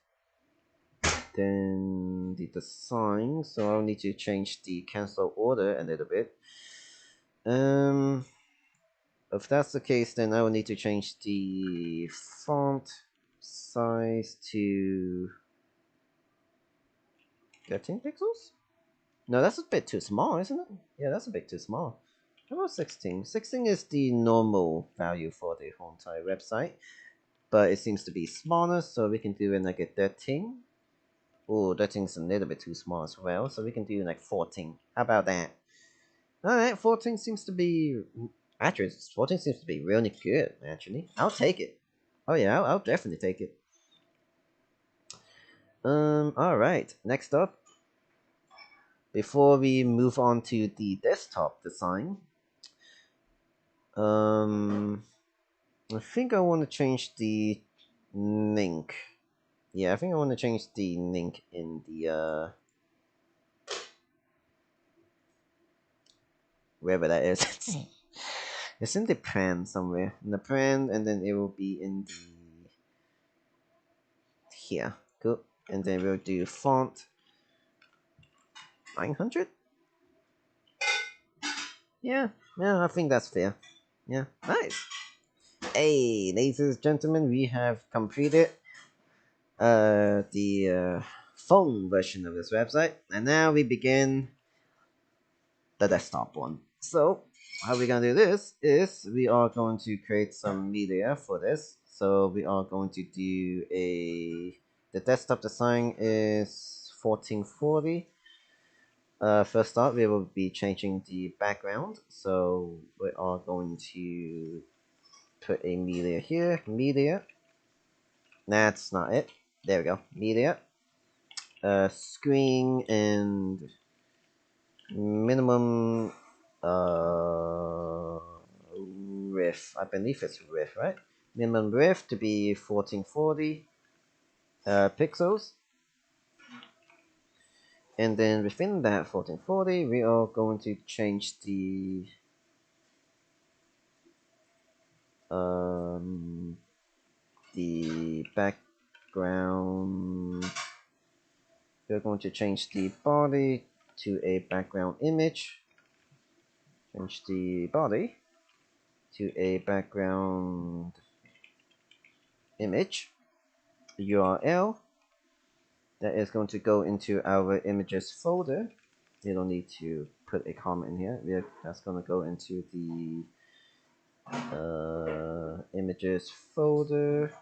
Then the design, so I'll need to change the cancel order a little bit. If that's the case, then I will need to change the font size to 13 pixels. No, that's a bit too small, isn't it? Yeah, that's a bit too small. How about 16? 16 is the normal value for the whole entire website, but it seems to be smaller, so we can do it like a 13. Oh, 13 is a little bit too small as well, so we can do like 14. How about that? Alright, 14 seems to be... Actually, 14 seems to be really good, actually. I'll take it. Oh yeah, I'll definitely take it. Alright, next up. Before we move on to the desktop design, I think I want to change the link. Yeah, I think I want to change the link in the wherever that is. It's in the plan somewhere. In the plan, and then it will be in the here. Cool. And then we'll do font 900. Yeah, I think that's fair. Yeah, nice. Hey, ladies and gentlemen, we have completed the phone version of this website, and now we begin the desktop one. So how we're gonna do this is we are going to create some media for this. So we are going to do the desktop design is 1440. First up, we will be changing the background. So we are going to put a media here. Media. That's not it. There we go. Media. Screen and minimum width. I believe it's width, right? Minimum width to be 1440 pixels. And then within that 1440, we are going to change the background. We're going to change the body to a background image. Change the body to a background image. URL that is going to go into our images folder. You don't need to put a comment in here. That's going to go into the images folder.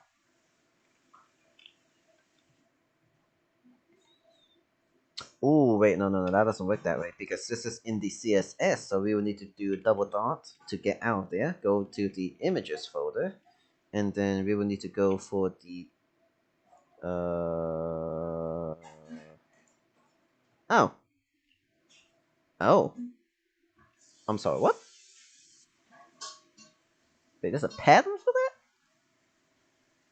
Oh wait, no, that doesn't work that way because this is in the CSS, so we will need to do a double dot to get out there. Go to the images folder, and then we will need to go for the oh, I'm sorry, what? Wait, there's a pattern for that?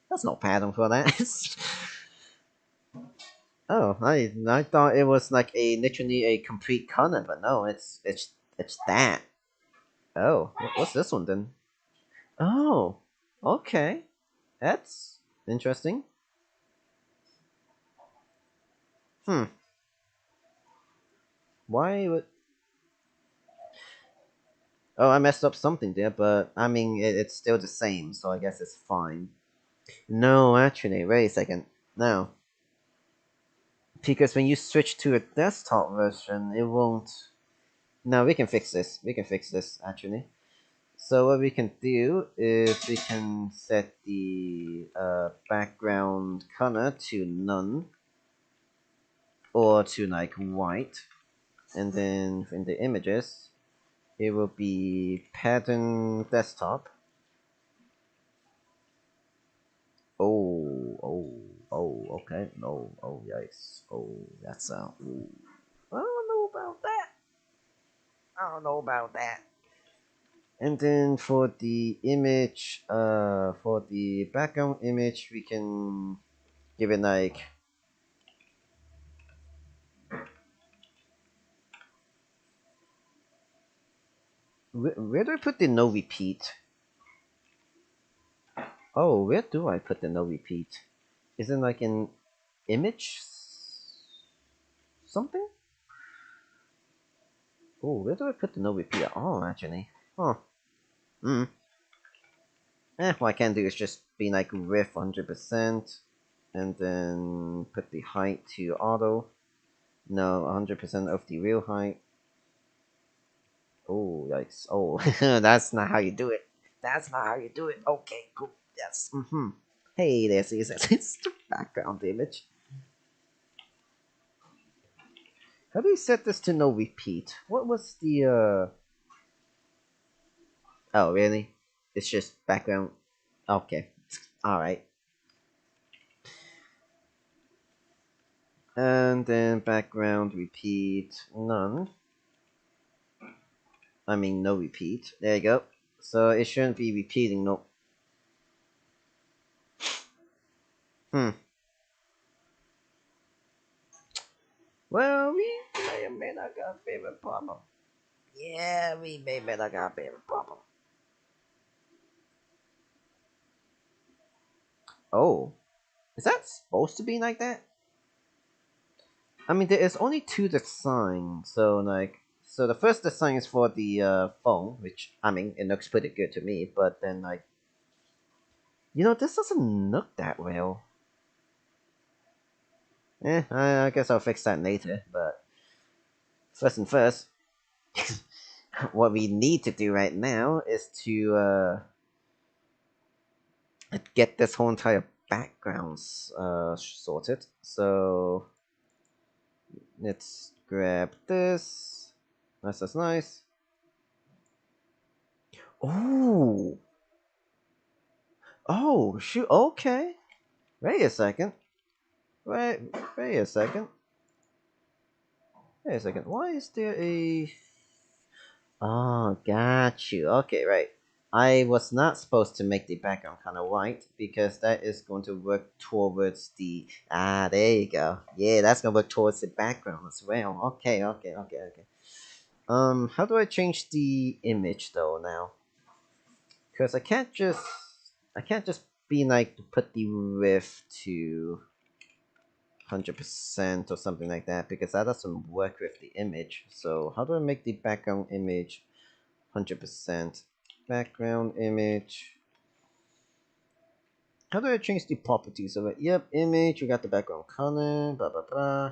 That's no pattern for that. Oh, I thought it was like literally a complete color, but no, it's that. Oh, what's this one then? Oh, okay, that's interesting. Hmm. Why would? Oh, I messed up something there, but I mean it's still the same, so I guess it's fine. No, actually, wait a second. No, because when you switch to a desktop version, it won't. No, we can fix this. We can fix this actually. So what we can do is we can set the background color to none or to like white, and then in the images it will be pattern desktop. Oh, Okay, no, oh yikes, oh that's ooh. I don't know about that. I don't know about that. And then for the image, for the background image, we can give it like, where do I put the no repeat? Oh, where do I put the no repeat? Isn't like an image something? Oh, where do I put the no repeat at all, actually? Huh. Hmm. What I can do is just be like with 100%, and then put the height to auto. No, 100% of the real height. Oh, yikes. Oh, that's not how you do it. That's not how you do it. Okay, cool. Yes. Mm-hmm. Hey, there, CSS. It's the background image. How do you set this to no repeat? What was the, Oh, really? It's just background. Okay. Alright. And then background repeat none. I mean, no repeat. There you go. So it shouldn't be repeating, no. Hmm. Well, we may or may not got a favorite problem. Yeah, we may or may not got a favorite problem. Oh. Is that supposed to be like that? I mean, there is only two designs, so like, so the first design is for the phone, which I mean, it looks pretty good to me. But then like, this doesn't look that well. I guess I'll fix that later. But first and first, what we need to do right now is to get this whole entire background sorted. So let's grab this. That's nice. Oh, oh, shoot. Okay. Wait a second. Wait, wait a second. Wait a second. Why is there a? Oh, got you. Okay, right. I was not supposed to make the background kind of white because that is going to work towards the. There you go. Yeah, that's gonna work towards the background as well. Okay. How do I change the image though now? Because I can't just be like put the width to 100% or something like that because that doesn't work with the image. So how do I make the background image 100%? Background image. How do I change the properties of it? Yep, image, we got the background color, blah blah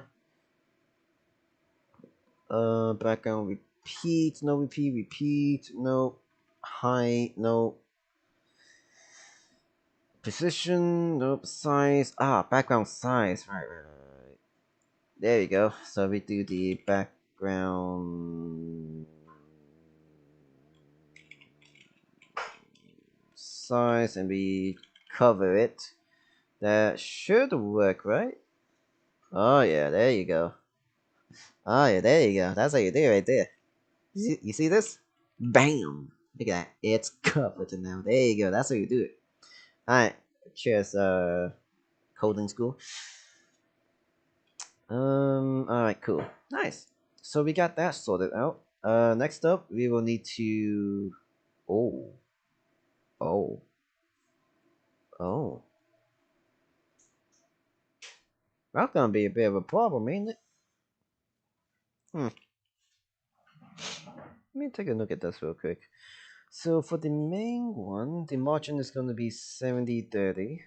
blah. Background repeat, no repeat, no height, no position, nope, size. Background size, right. There you go. So we do the background size and we cover it. That should work, right? Oh yeah, there you go. Oh yeah, there you go. That's how you do it right there. You see this? Bam! Look at that. It's covered now. There you go. That's how you do it. Alright. Cheers, coding school. Alright, cool. Nice. So we got that sorted out. Next up we will need to Oh. Oh. Oh. That's gonna be a bit of a problem, ain't it? Let me take a look at this real quick. So for the main one, the margin is going to be 70-30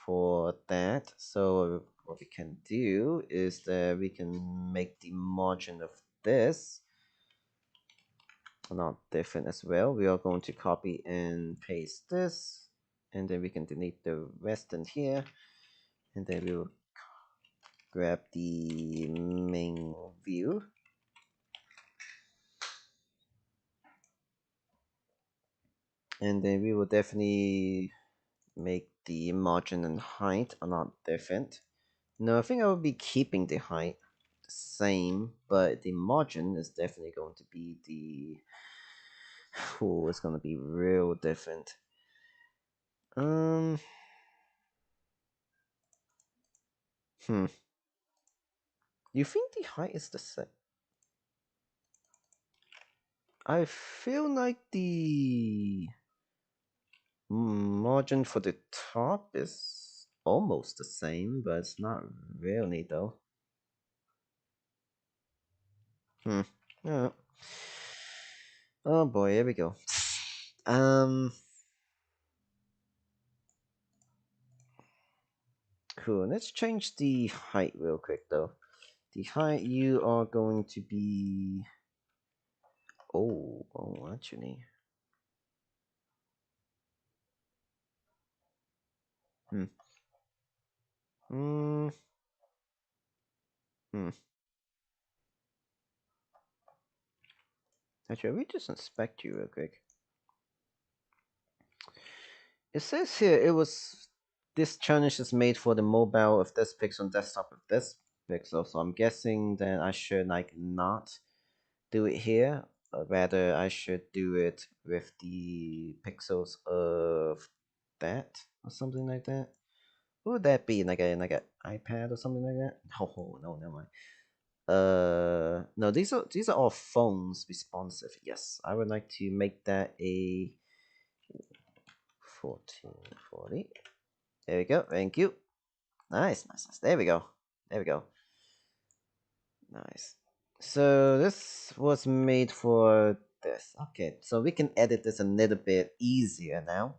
for that. So what we can do is that we can make the margin of this not different as well. We are going to copy and paste this, and then we can delete the rest in here, and then we'll grab the main view. And then we will definitely make the margin and height a lot different. No, I think I will be keeping the height the same, but the margin is definitely going to be the. Oh, it's going to be real different. Um. Hmm. You think the height is the same? I feel like the margin for the top is almost the same, but it's not really though. Hmm. Yeah. Oh boy, here we go. Um. Cool. Let's change the height real quick though. The height you are going to be. Oh, actually. Hmm. Hmm. Hmm. Actually, let me just inspect you real quick. It says here it was this challenge is made for the mobile of this pixel and desktop of this pixel, so I'm guessing that I should like not do it here. Rather, I should do it with the pixels of that or something like that. What would that be? Like a iPad or something like that? Oh no, never mind. No, these are all phones responsive. Yes, I would like to make that a 1440. There we go. Thank you. Nice. There we go. There we go. Nice. So this was made for this. Okay, so we can edit this a little bit easier now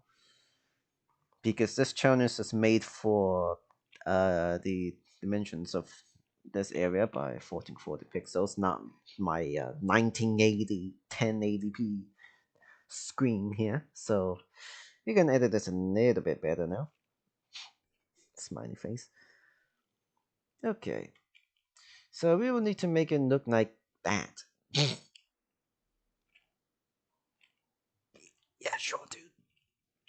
because this challenge is made for the dimensions of this area by 1440 pixels, not my 1980 1080p screen here. So we can edit this a little bit better now. Smiley face. Okay, so we will need to make it look like that. Yeah, sure, dude.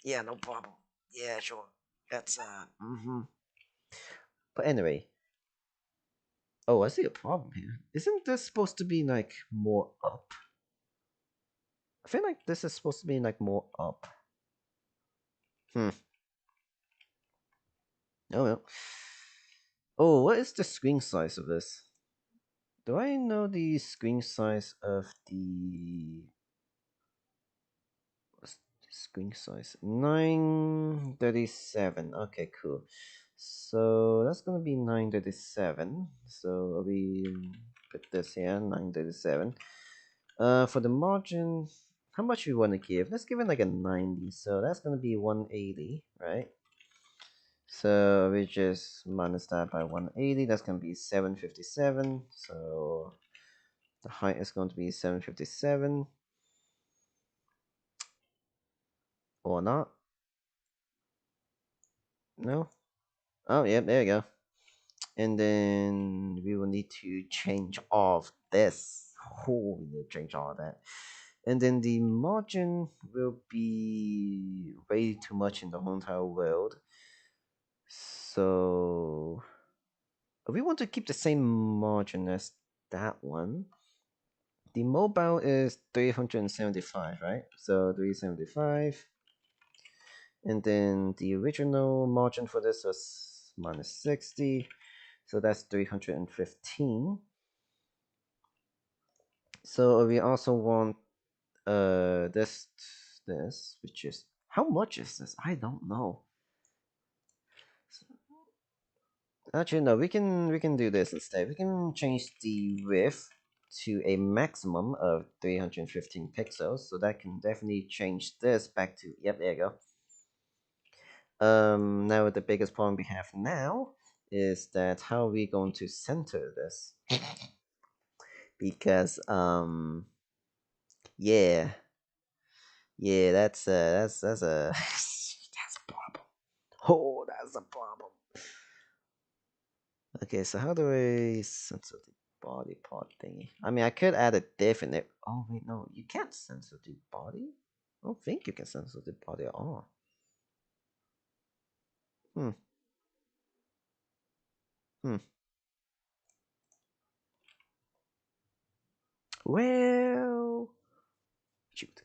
Yeah, no problem. Yeah, sure. That's But anyway, oh, I see a problem here. Isn't this supposed to be like more up? I feel like this is supposed to be like more up. Hmm. Oh well. Oh, what is the screen size of this? Do I know the screen size of the what's the screen size? 937. Okay, cool. So that's gonna be 937. So we put this here, 937. For the margin, how much we want to give? Let's give it like a 90. So that's gonna be 180, right? So we just minus that by 180. That's gonna be 757. So the height is going to be 757 or not. No. Oh, yep. There you go. And then we will need to change all of this. Oh, we need to change all of that. And then the margin will be way too much in the whole entire world. So we want to keep the same margin as that one. The mobile is 375, right? So 375. And then the original margin for this was minus 60. So that's 315. So we also want this which is how much is this? I don't know. Actually, no. We can do this instead. We can change the width to a maximum of 315 pixels. So that can definitely change this back to yep. There you go. Now the biggest problem we have now is that how are we going to center this? Because yeah, yeah, that's a that's a problem. Oh, that's a problem. Okay, so how do I censor the body part thingy? I mean, I could add a diff in it. Oh wait, no, you can't censor the body. I don't think you can censor the body at all. Hmm. Hmm. Well, shoot.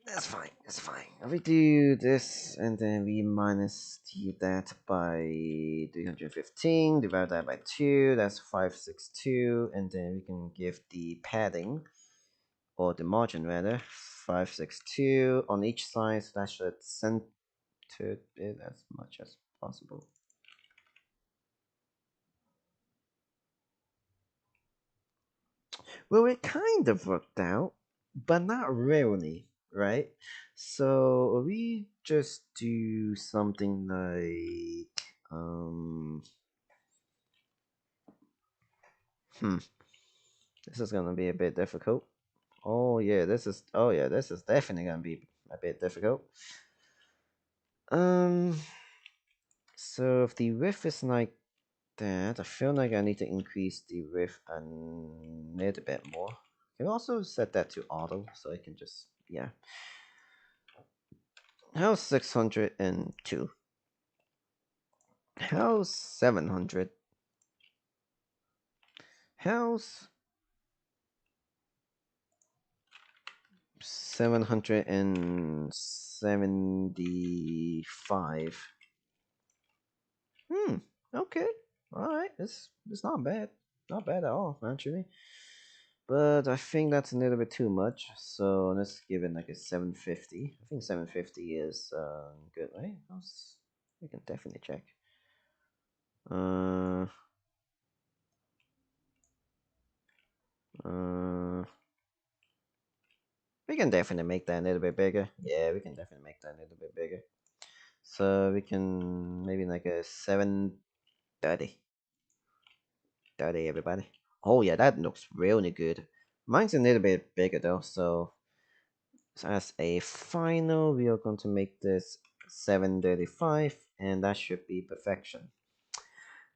That's fine. That's fine. We do this, and then we minus that by 315. Divide that by 2. That's 562, and then we can give the padding, or the margin rather, 562 on each side. So that should center it as much as possible. Well, it kind of worked out, but not really, right? So we just do something like hmm, this is gonna be a bit difficult. This is definitely gonna be a bit difficult. Um, so if the width is like that, I feel like I need to increase the width a little bit more. Can also set that to auto, so I can just How's 602? How's 700? How's 775? Okay. Alright, it's not bad. Not bad at all, actually. But I think that's a little bit too much, so let's give it like a 750. I think 750 is good, right? We can definitely check. Uh, uh, we can definitely make that a little bit bigger. Yeah, we can definitely make that a little bit bigger. So we can maybe like a 730. 30, everybody. Oh yeah, that looks really good. Mine's a little bit bigger though, so as a final, we are going to make this 735, and that should be perfection.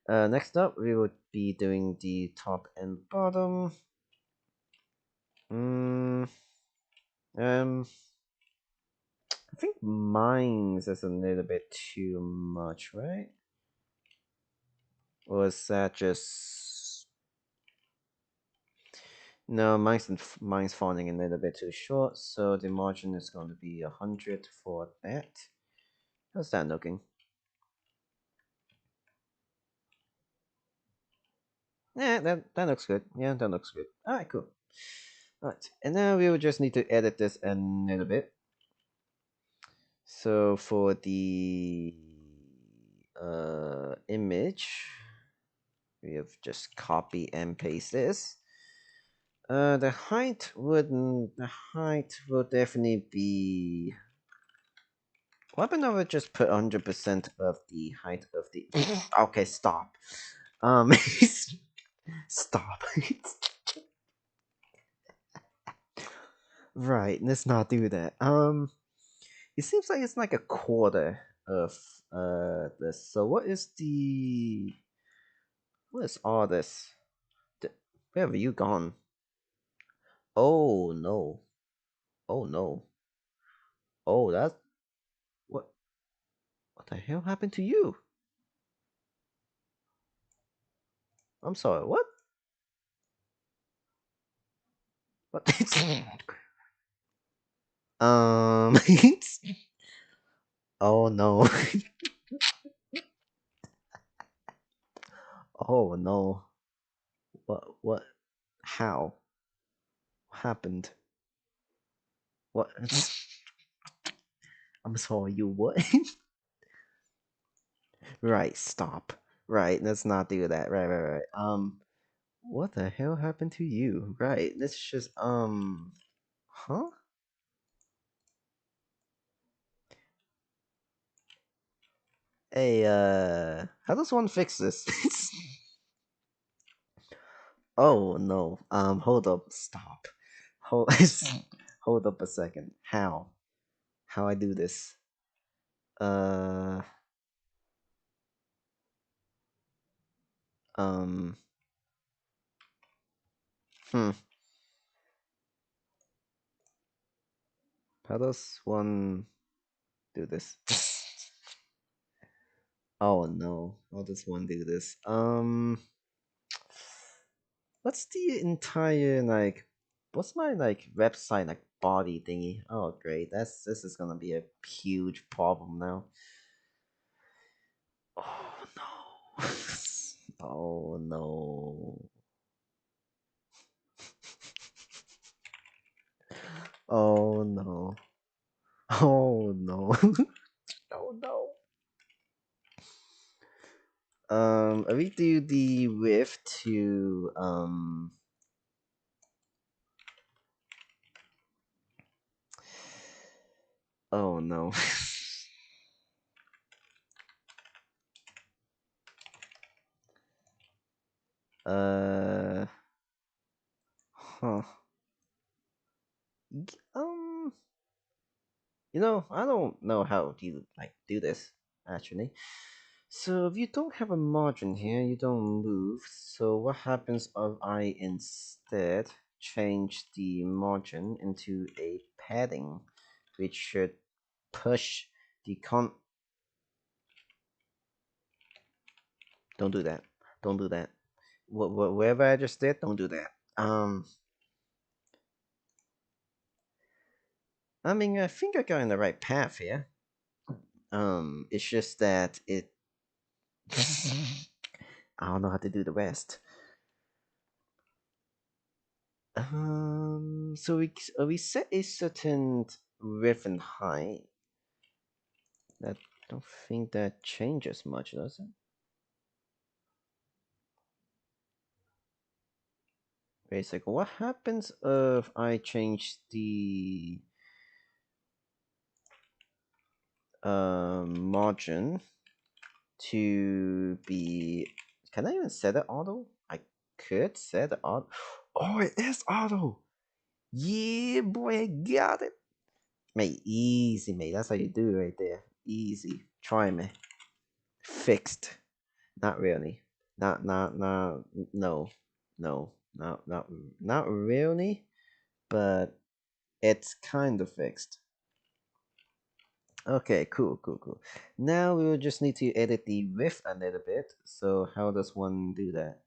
Next up, we would be doing the top and bottom. Mm, um, I think mine's is a little bit too much, right? Or is that just no? Mine's falling a little bit too short, so the margin is going to be 100 for that. How's that looking? Yeah, that looks good. Yeah, that looks good. All right, cool. All right, and now we will just need to edit this a little bit. So for the image, we have just copy and paste this. The height will definitely be. What happened if I just put 100% of the height of the? Okay, stop. Stop. Right, let's not do that. It seems like it's like a quarter of this. So what is all this? Where have you gone? Oh no. Oh no. Oh, that's what what the hell happened to you? I'm sorry, what? What? um Oh no. Oh no. What how? What happened? What I'm sorry, you what? Right, stop. Right, let's not do that. Right. What the hell happened to you? Right, let's just huh? Hey, how does one fix this? Oh no. Hold up, stop. Hold hold up a second. How? How I do this? Uh um hmm. How does one do this? Oh no, I'll just one do this. What's the entire like? What's my like website like body thingy? Oh great, this is gonna be a huge problem now. Oh no. Oh no. Oh no. Oh no. Oh no. We do the width to oh no. uh huh. Um I don't know how you like do this actually. So if you don't have a margin here, you don't move. So what happens if I instead change the margin into a padding, which should push the con. Don't do that. Don't do that. Whatever I just did, don't do that. I mean, I think I got in the right path here. It's just that it. I don't know how to do the rest. So we set a certain width and height. I don't think that changes much, does it? Basic. What happens if I change the margin to be? Can I even set it auto? I could set it auto. Oh, it is auto. Yeah, boy, I got it. Mate, easy, mate. That's how you do it right there. Easy. Try me. Fixed. Not really. Not. No, no, not really. But it's kind of fixed. Okay, cool. Now we will just need to edit the width a little bit. So how does one do that?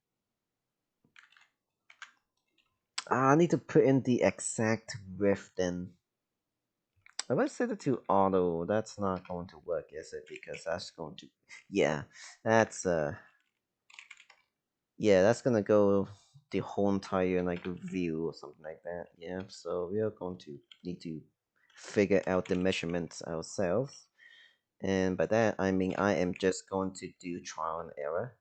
I need to put in the exact width then. If I set it to auto, that's not going to work, is it? Because that's going to, yeah, that's yeah, that's gonna go the whole entire like view or something like that. Yeah, so we are going to need to figure out the measurements ourselves. And by that, I mean I am just going to do trial and error.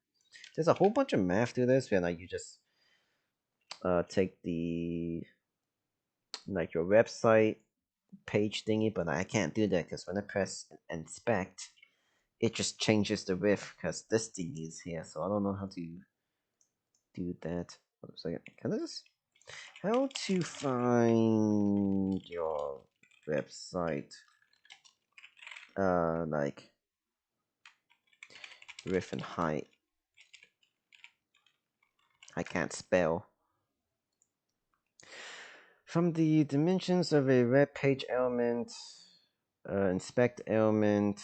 There's a whole bunch of math to this, where like you just take the like your website page thingy, but I can't do that because when I press inspect, it just changes the width because this thingy is here. So I don't know how to do that. Hold on a second. Can I just how to find your website? Like width and height. I can't spell. From the dimensions of a web page element, inspect element.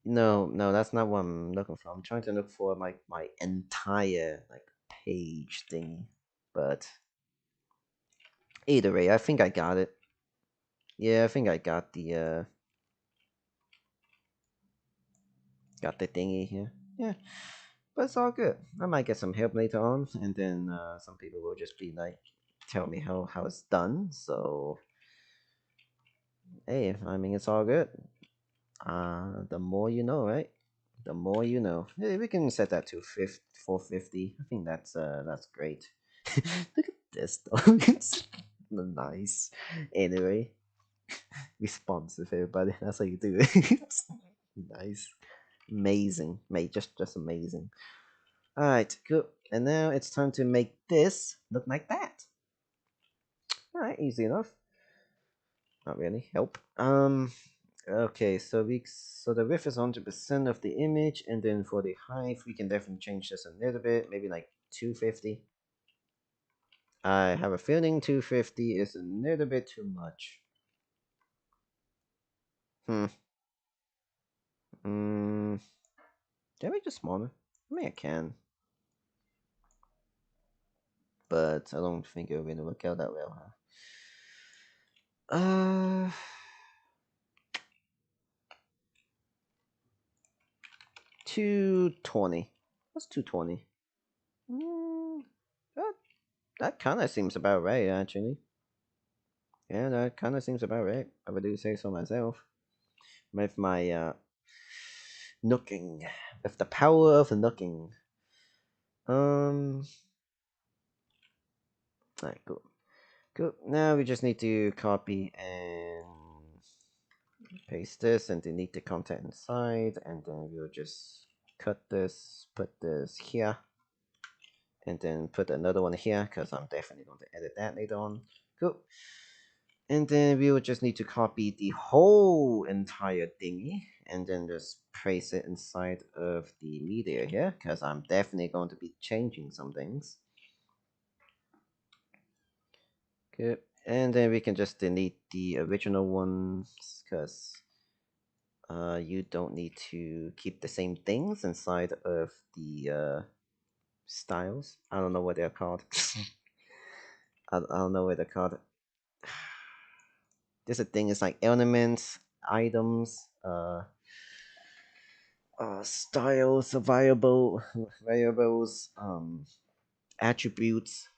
No, that's not what I'm looking for. I'm trying to look for like my entire like page thingy. But either way, I think I got it. Yeah, I think I got the thingy here. Yeah, but it's all good. I might get some help later on, and then some people will just be like, tell me how it's done. So hey, I mean it's all good. The more you know, right? The more you know. Hey, we can set that to 450. I think that's great. Look at this though. It's nice. Anyway, responsive everybody. That's how you do it. Nice. Amazing. Mate, just amazing. Alright, cool. And now it's time to make this look like that. Alright, easy enough. Not really. Help. Okay, so the width is 100% of the image, and then for the height, we can definitely change this a little bit, maybe like 250. I have a feeling 250 is a little bit too much. Hmm. Can I make this smaller? I mean, I can, but I don't think it'll really work out that well, huh? 220. What's 220? That that kind of seems about right, actually. Yeah, that kind of seems about right. I would do say so myself. With my nooking, with the power of nooking. Um, alright, cool. Cool. Now we just need to copy and paste this and delete the content inside, and then we'll just cut this, put this here, and then put another one here because I'm definitely going to edit that later on. Cool. And then we will just need to copy the whole entire thingy and then just place it inside of the media here because I'm definitely going to be changing some things. Good. And then we can just delete the original ones because you don't need to keep the same things inside of the styles. I don't know what they're called. I don't know what they're called. There's a thing, it's like elements, items, styles, variables, attributes.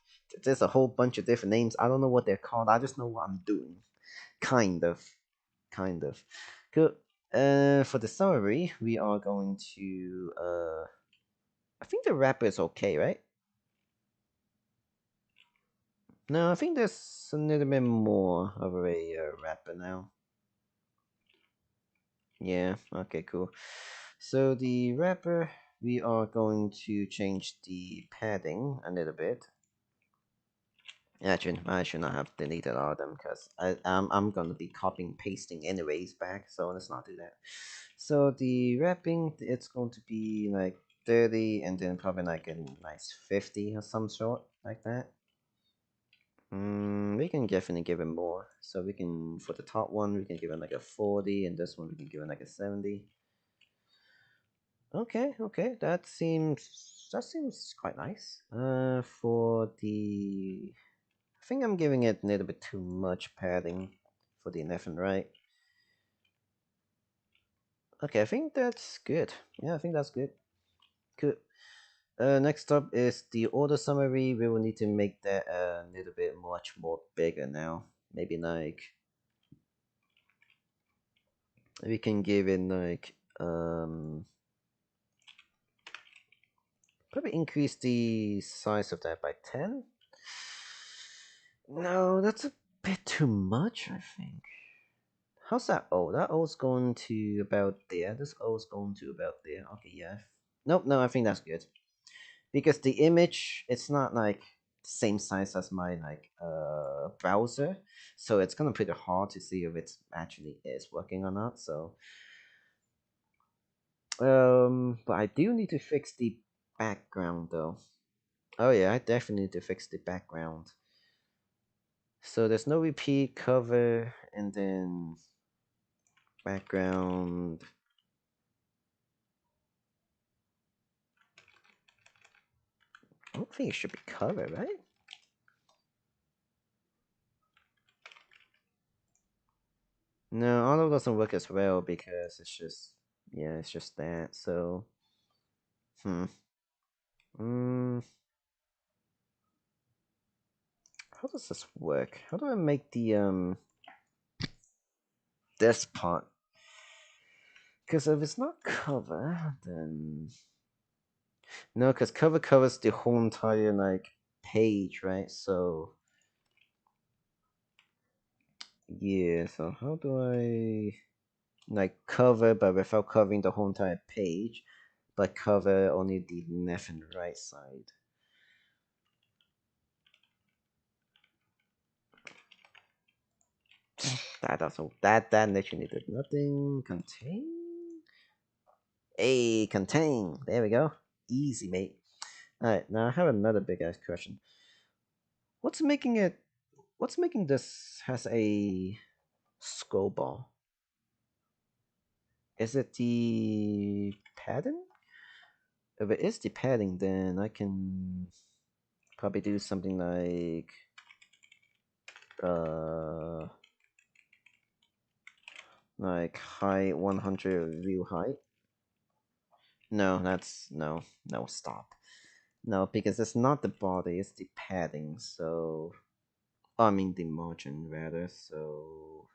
There's a whole bunch of different names. I don't know what they're called. I just know what I'm doing. Kind of. Kind of. Good. For the summary, we are going to I think the wrapper is okay, right? No, I think there's a little bit more of a wrapper now. Yeah, okay, cool. So the wrapper, we are going to change the padding a little bit. Actually, I should not have deleted all of them because I'm gonna be copying pasting anyways back, so let's not do that. So the wrapping, it's going to be like 30 and then probably like a nice 50 or some sort like that. We can definitely give it more. So we can, for the top one, we can give it like a 40, and this one we can give it like a 70. Okay, okay, that seems quite nice. For the, I think I'm giving it a little bit too much padding for the left and right. Okay, I think that's good. Yeah, I think that's good. Good. Next up is the order summary. We will need to make that a little bit much more bigger now. Maybe like we can give it like probably increase the size of that by 10. No, that's a bit too much, I think. How's that O? That O's going to about there. This O's going to about there. Okay, yeah. Nope, no, I think that's good. Because the image, it's not like the same size as my like browser. So it's gonna be pretty hard to see if it actually is working or not. So but I do need to fix the background though. Oh yeah, I definitely need to fix the background. So there's no repeat cover and then background. I don't think it should be cover, right? No, auto doesn't work as well because it's just, yeah, it's just that. So, hmm. Mm, how does this work? How do I make the this part? Because if it's not cover, then no, because cover covers the whole entire like page, right? So yeah, so how do I like cover but without covering the whole entire page, but cover only the left and right side? That also that literally did nothing. Contain. Hey, contain. There we go. Easy, mate. All right, now I have another big ass question. What's making it? What's making this has a scroll bar? Is it the padding? If it is the padding, then I can probably do something like height 100 view height. No, that's no, stop. No, because it's not the body, it's the padding. So I mean the margin rather. So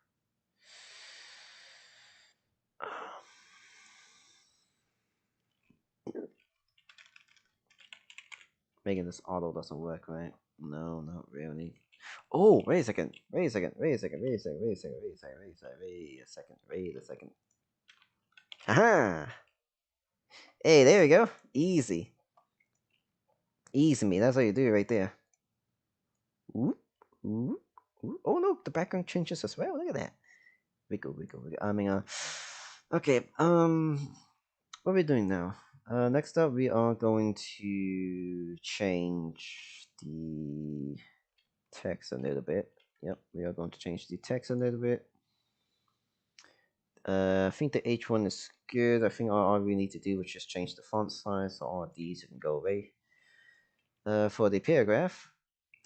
making this auto doesn't work, right? No, not really. Oh, wait a second. Wait a second. Wait a second. Wait a second. Wait a second. Wait a second. Wait a second. Wait a second. Wait a second. Aha! Hey, there we go. Easy. Easy me. That's how you do it right there. Ooh, ooh, ooh. Oh no, the background changes as well. Look at that. Wiggle, wiggle, wiggle. I mean, okay. What are we doing now? Next up, we are going to change the text a little bit. Yep, we are going to change the text a little bit. I think the H1 is good. I think all we need to do is just change the font size, so all of these can go away. For the paragraph,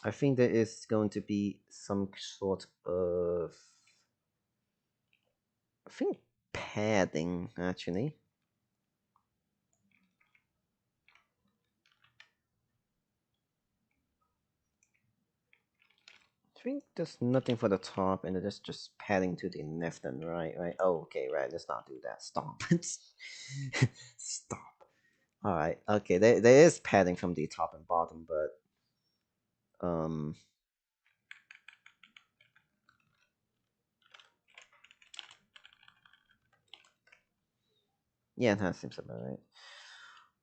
I think there is going to be some sort of, I think, padding actually. I think there's nothing for the top, and it's just padding to the left and right, right? Oh, okay, right. Let's not do that. Stop. Stop. All right. Okay. There is padding from the top and bottom, but yeah, that seems about right.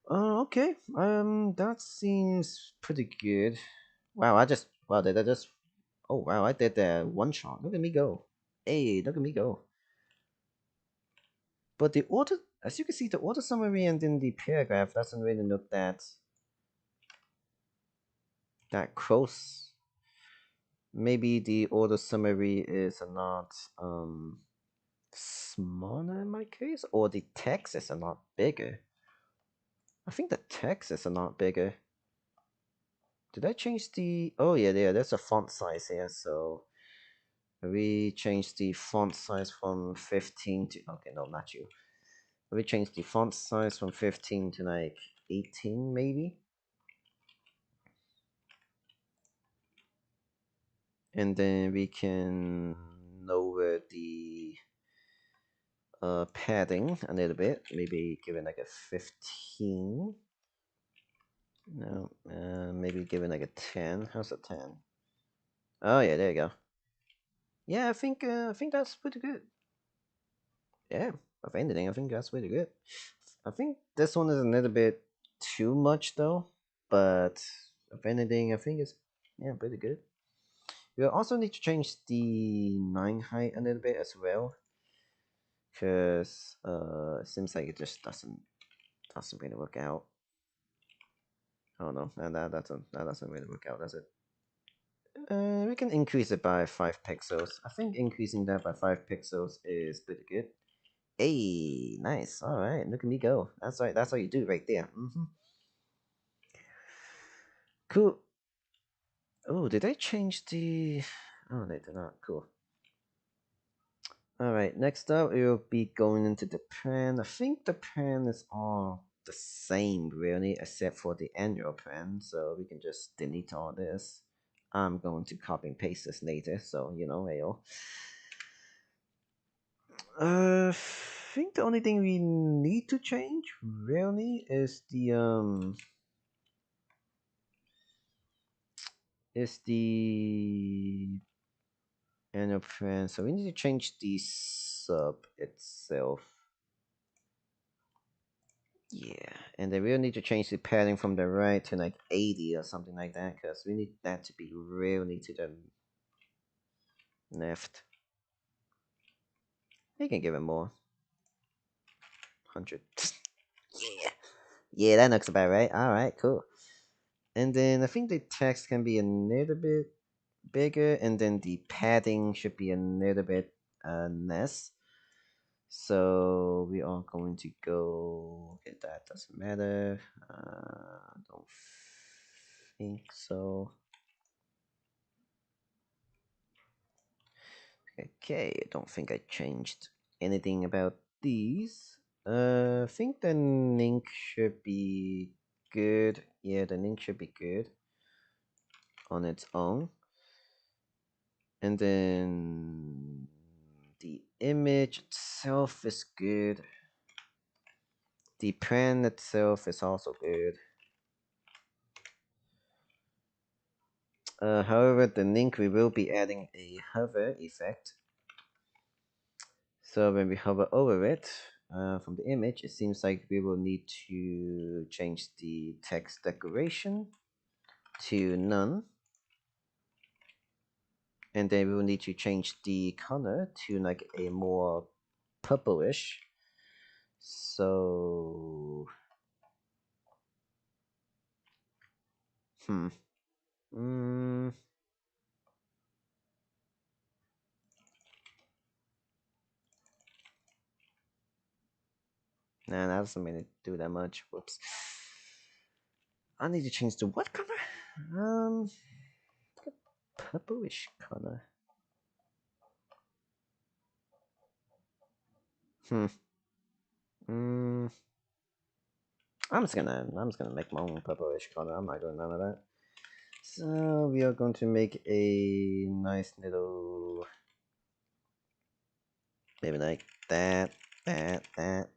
Okay. That seems pretty good. Wow. Wow. Did I just? Oh wow. I did that one shot. Look at me go. Hey, look at me go. But the order, as you can see, the order summary and then the paragraph doesn't really look that close. Maybe the order summary is not smaller in my case, or the text is a lot bigger. I think the text is a lot bigger. Did I change the? Oh yeah, there's a font size here. So we changed the font size from 15 to. Okay, no, not you. We changed the font size from 15 to like 18, maybe. And then we can lower the padding a little bit. Maybe give it like a 15. No, maybe give it like a 10. How's a 10? Oh yeah, there you go. Yeah, I think that's pretty good. Yeah, if anything, I think that's pretty good. I think this one is a little bit too much though, but if anything, I think it's pretty good. We'll also need to change the line height a little bit as well, because it seems like it just doesn't really work out. Oh no, that doesn't really work out, does it? We can increase it by 5 pixels. I think increasing that by 5 pixels is pretty good. Hey, nice. All right, look at me go. That's right. That's how you do right there. Cool. Oh, did I change the? Oh, they did not. Cool. All right. Next up, we'll be going into the plan. I think the plan is all the same, really, except for the annual plan. So we can just delete all this. I'm going to copy and paste this later, so you know, ayo. I think the only thing we need to change really is the annual plan. So we need to change the sub itself. Yeah, and then we'll need to change the padding from the right to like 80 or something like that, because we need that to be really to the left. We can give it more. 100. Yeah. Yeah, that looks about right. Alright, cool. And then I think the text can be a little bit bigger, and then the padding should be a little bit less. So we are going to go. Okay, that doesn't matter. Don't think so. Okay, I don't think I changed anything about these. I think the link should be good. Yeah, the link should be good on its own. And then the image itself is good. The pen itself is also good. However, the link we will be adding a hover effect. So when we hover over it from the image, it seems like we will need to change the text decoration to none. And then we will need to change the color to like a more purplish. So, mm, nah, that doesn't mean it do that much. Whoops. I need to change to what color? Purplish color. Mm, I'm just gonna make my own purplish color. I'm not doing none of that. So we are going to make a nice little, maybe like that. No.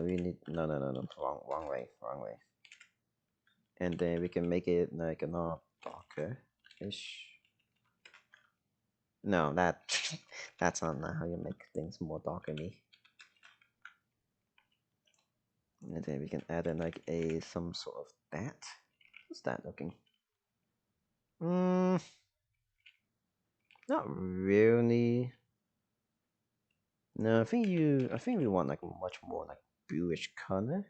We need no. Wrong way. And then we can make it like a not darker-ish. No, that's not how you make things more darker-y. And then we can add in like some sort of that. What's that looking? Not really. No, I think we want like much more like bluish color,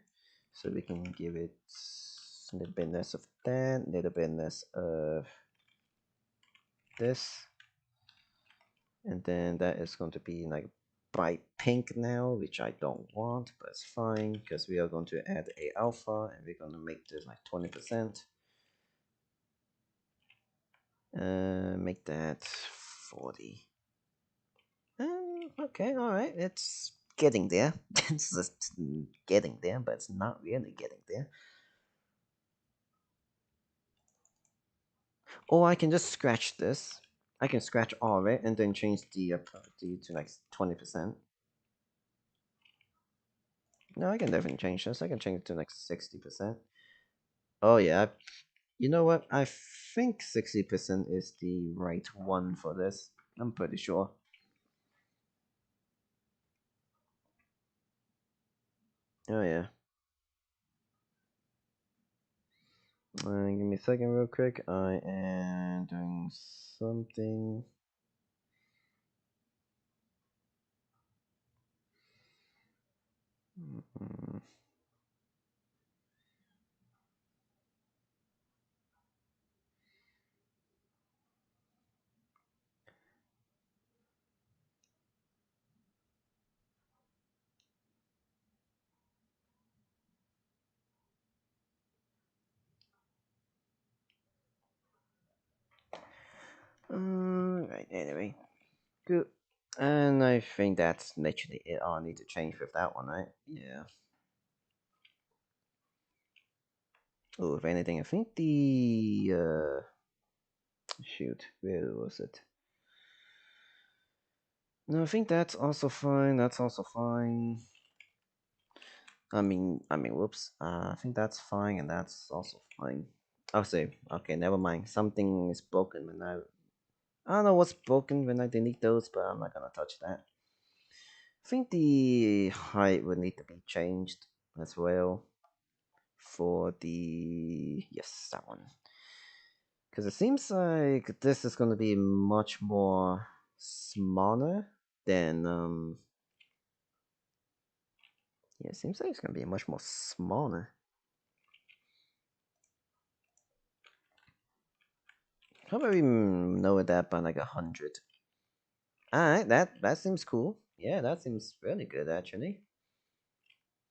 so we can give it a little bit less of that, a little bit less of this, and then that is going to be like bright pink now, which I don't want, but it's fine because we are going to add a alpha and we're going to make this like 20%. Make that 40. Okay, all right, it's getting there. It's just getting there, but it's not really getting there. Or I can just scratch this. I can scratch all of it and then change the property to like 20%. No, I can definitely change this. I can change it to like 60%. Oh yeah, you know what? I think 60% is the right one for this. I'm pretty sure. Oh yeah. Give me a second real quick. I am doing something. Right, anyway. Good. And I think that's literally it. All I need to change with that one, right? Yeah. Oh, if anything, I think the shoot, where was it? No, I think that's also fine. That's also fine. Whoops. I think that's fine, and that's also fine. I'll say, okay, never mind. Something is broken when I don't know what's broken when I delete those, but I'm not gonna touch that. I think the height would need to be changed as well for the yes, that one. Because it seems like this is going to be much more smaller than yeah, it seems like it's going to be much more smaller. How about we lower that by like 100? Alright, that seems cool. Yeah, that seems really good actually.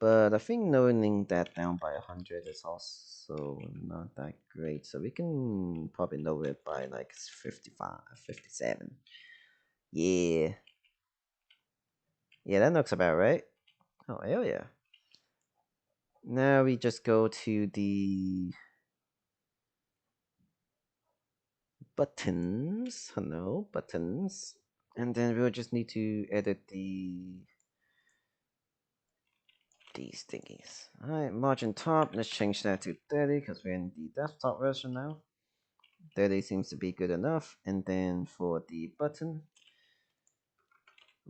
But I think narrowing that down by 100 is also not that great. So we can probably lower it by like 55, 57. Yeah. Yeah, that looks about right. Oh, hell yeah. Now we just go to the buttons. Hello, buttons. And then we'll just need to edit these thingies. Alright, margin top. Let's change that to 30 because we're in the desktop version now. 30 seems to be good enough. And then for the button,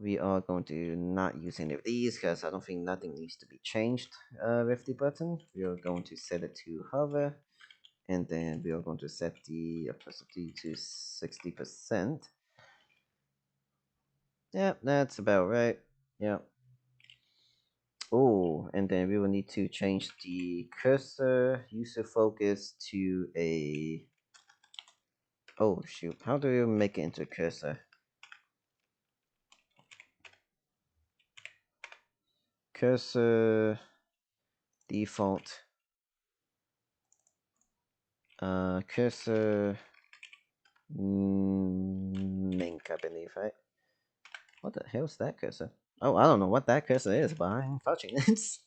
we are going to not use any of these because I don't think nothing needs to be changed with the button. We are going to set it to hover, and then we are going to set the opacity to 60%. Yep, that's about right. Yep. Oh, and then we will need to change the cursor user focus to a. Oh shoot! How do you make it into a cursor? Cursor default. Cursor link, I believe, right? What the hell's that cursor? Oh, I don't know what that cursor is, but I'm touching it.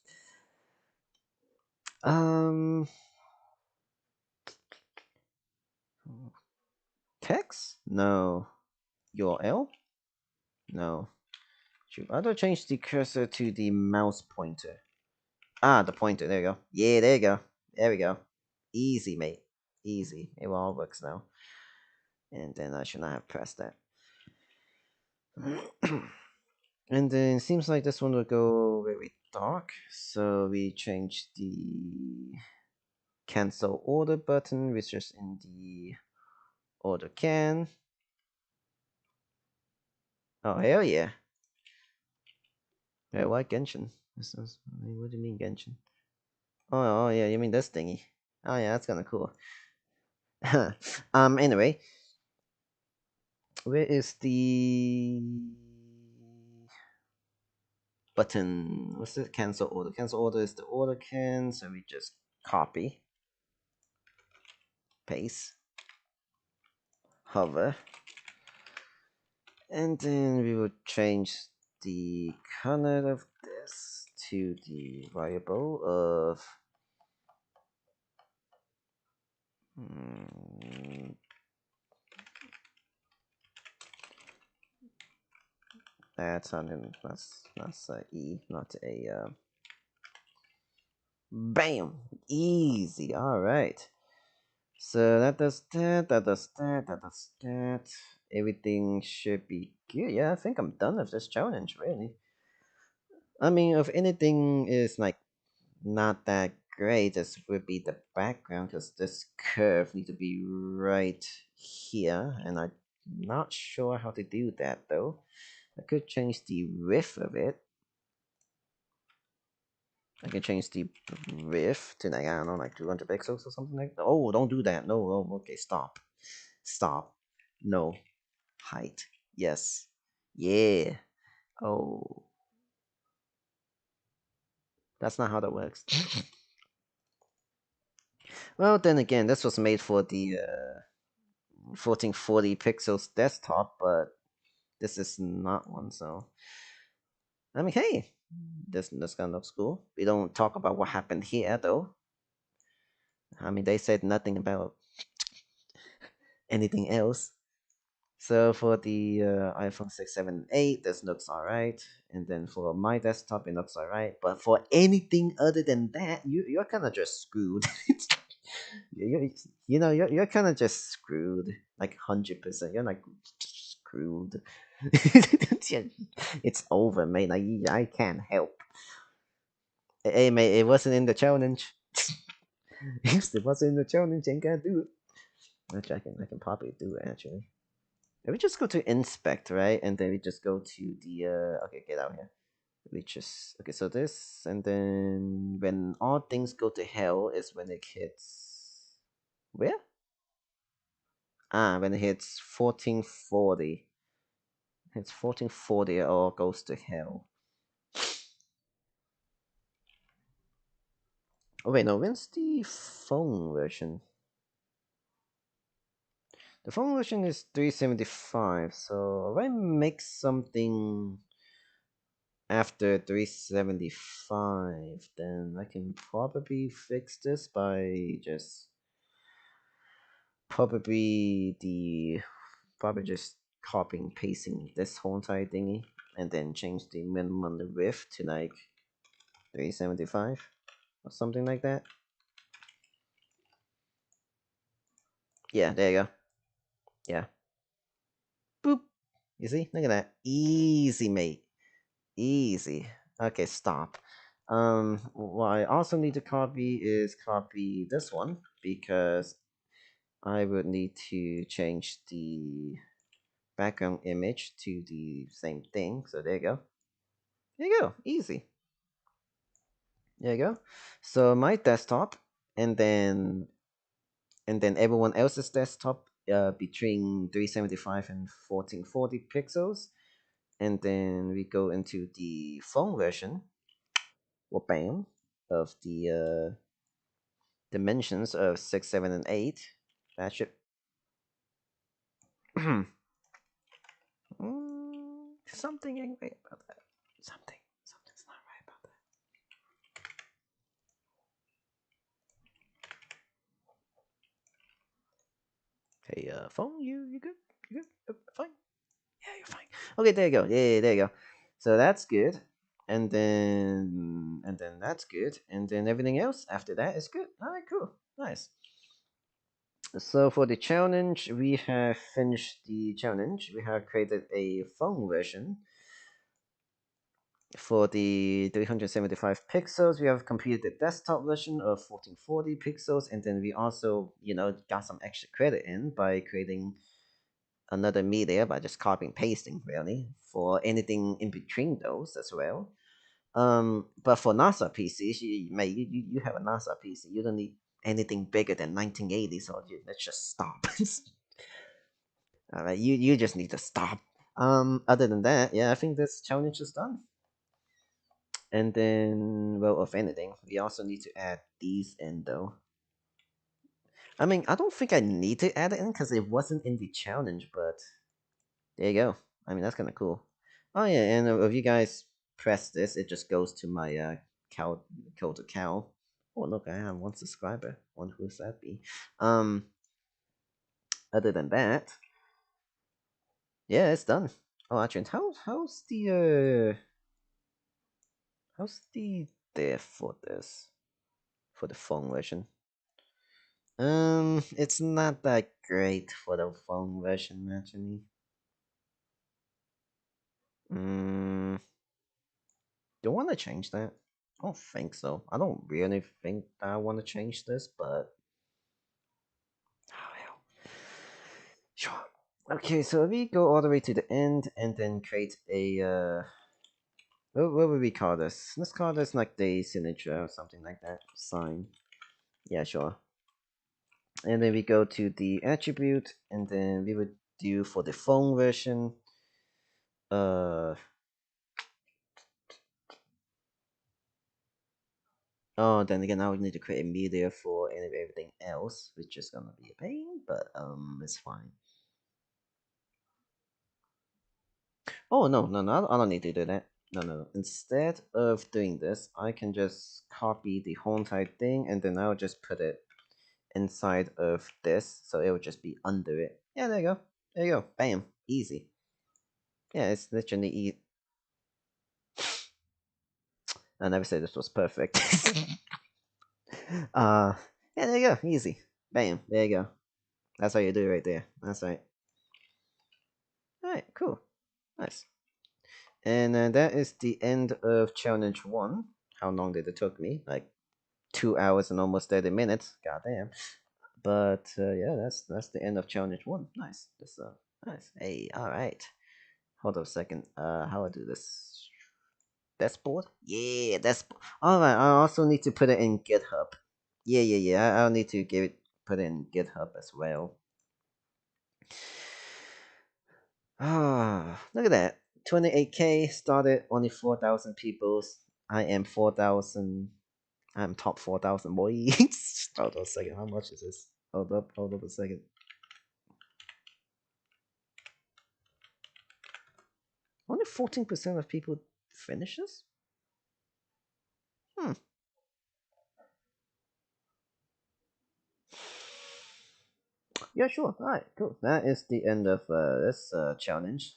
um, text? No. URL? No. Shoot, how do I change the cursor to the mouse pointer? Ah, the pointer. There you go. Yeah, there you go. There we go. Easy, mate. Easy. It all works now. And then I should not have pressed that. And then it seems like this one will go very dark. So we change the cancel order button, which is in the order can. Oh, hell yeah. Yeah, why Genshin? What do you mean Genshin? Oh, yeah, you mean this thingy. Oh yeah, that's kinda cool. Anyway. Where is the button? What's the cancel order? Cancel order is the order can, so we just copy, paste, hover, and then we will change the color of this to the variable of that's a E, not a bam, easy. All right. So that does that, that does that, that does that. Everything should be good. Yeah, I think I'm done with this challenge, really. I mean, if anything is like not that great, this would be the background because this curve needs to be right here, and I'm not sure how to do that though. I could change the width of it. I can change the width to like, I don't know, like 200 pixels or something like that. Oh, don't do that. No, oh, okay, stop. Stop. No. Height. Yes. Yeah. Oh. That's not how that works. Well, then again, this was made for the 1440 pixels desktop, but this is not one, so. I mean, hey, this kind of looks cool. We don't talk about what happened here, though. I mean, they said nothing about anything else. So for the iPhone 6, 7, 8, this looks alright. And then for my desktop, it looks alright. But for anything other than that, you're kind of just screwed. You're kind of just screwed. Like 100%. You're like screwed. It's over, mate. I can't help. Hey, mate, it wasn't in the challenge. If it wasn't in the challenge, ain't gonna do it. Which I can probably do it, actually. If we just go to inspect, right? And then we just go to the okay, get out here. We just okay, so this and then when all things go to hell is when it hits where? Ah, when it hits 1440. It's 1440 or goes to hell. Oh wait, no, when's the phone version? The phone version is 375, so if I make something after 375, then I can probably fix this by just probably just copying and pasting this whole entire thingy and then change the minimum width to like 375 or something like that. Yeah, there you go. Yeah. Boop. You see? Look at that. Easy, mate. Easy. Okay, stop. What I also need to copy is copy this one because I would need to change the background image to the same thing. So there you go. There you go. Easy. There you go. So my desktop, and then everyone else's desktop between 375 and 1440 pixels, and then we go into the phone version, or bam, of the dimensions of 6, 7, and 8. That should something ain't right about that. Something's not right about that. Hey, phone, you good? You good? Fine. Yeah, you're fine. Okay, there you go. Yeah, there you go. So that's good. And then that's good. And then everything else after that is good. Alright, cool. Nice. So for the challenge, we have finished the challenge. We have created a phone version for the 375 pixels. We have completed the desktop version of 1440 pixels, and then we also, got some extra credit in by creating another media by just copying pasting really for anything in between those as well. But for NASA PCs, you have a NASA PC. You don't need anything bigger than 1980, so let's just stop. All right, you just need to stop. Other than that, yeah, I think this challenge is done. And then, well, if anything, we also need to add these in though. I mean, I don't think I need to add it in because it wasn't in the challenge, but there you go. I mean, that's kind of cool. Oh yeah, and if you guys press this, it just goes to my cow to cow. Oh look, I have one subscriber. One who's that be? Um, other than that, yeah, it's done. Oh, actually, how's the diff for this for the phone version? It's not that great for the phone version actually. Mm, do you want to change that? I don't think so. I don't really think that I want to change this, but oh hell, sure. Okay, so we go all the way to the end and then create a what would we call this? Let's call this like the signature or something like that. Sign. Yeah, sure. And then we go to the attribute, and then we would do for the phone version. Uh oh, then again, now we need to create a media for everything else, which is gonna be a pain, but it's fine. Oh no, no, no! I don't need to do that. No, no. Instead of doing this, I can just copy the whole entire thing, and then I'll just put it inside of this, so it will just be under it. Yeah, there you go. There you go. Bam. Easy. Yeah, it's literally easy. I never said this was perfect. Yeah, there you go. Easy. Bam. There you go. That's how you do it right there. That's right. Alright, cool. Nice. And that is the end of challenge 1. How long did it took me? Like 2 hours and almost 30 minutes. Goddamn. But yeah, that's the end of challenge 1. Nice. That's nice. Hey, alright. Hold on a second. How I do this? Dashboard? Yeah, that's alright. I also need to put it in GitHub. Yeah. I'll need to put it in GitHub as well. Look at that. 28K started, only 4,000 people. I am 4,000. I'm top 4,000 boys. Hold on a second. How much is this? Hold up a second. Only 14% of people finishes? Hmm. Yeah, sure. Alright, cool. That is the end of this challenge.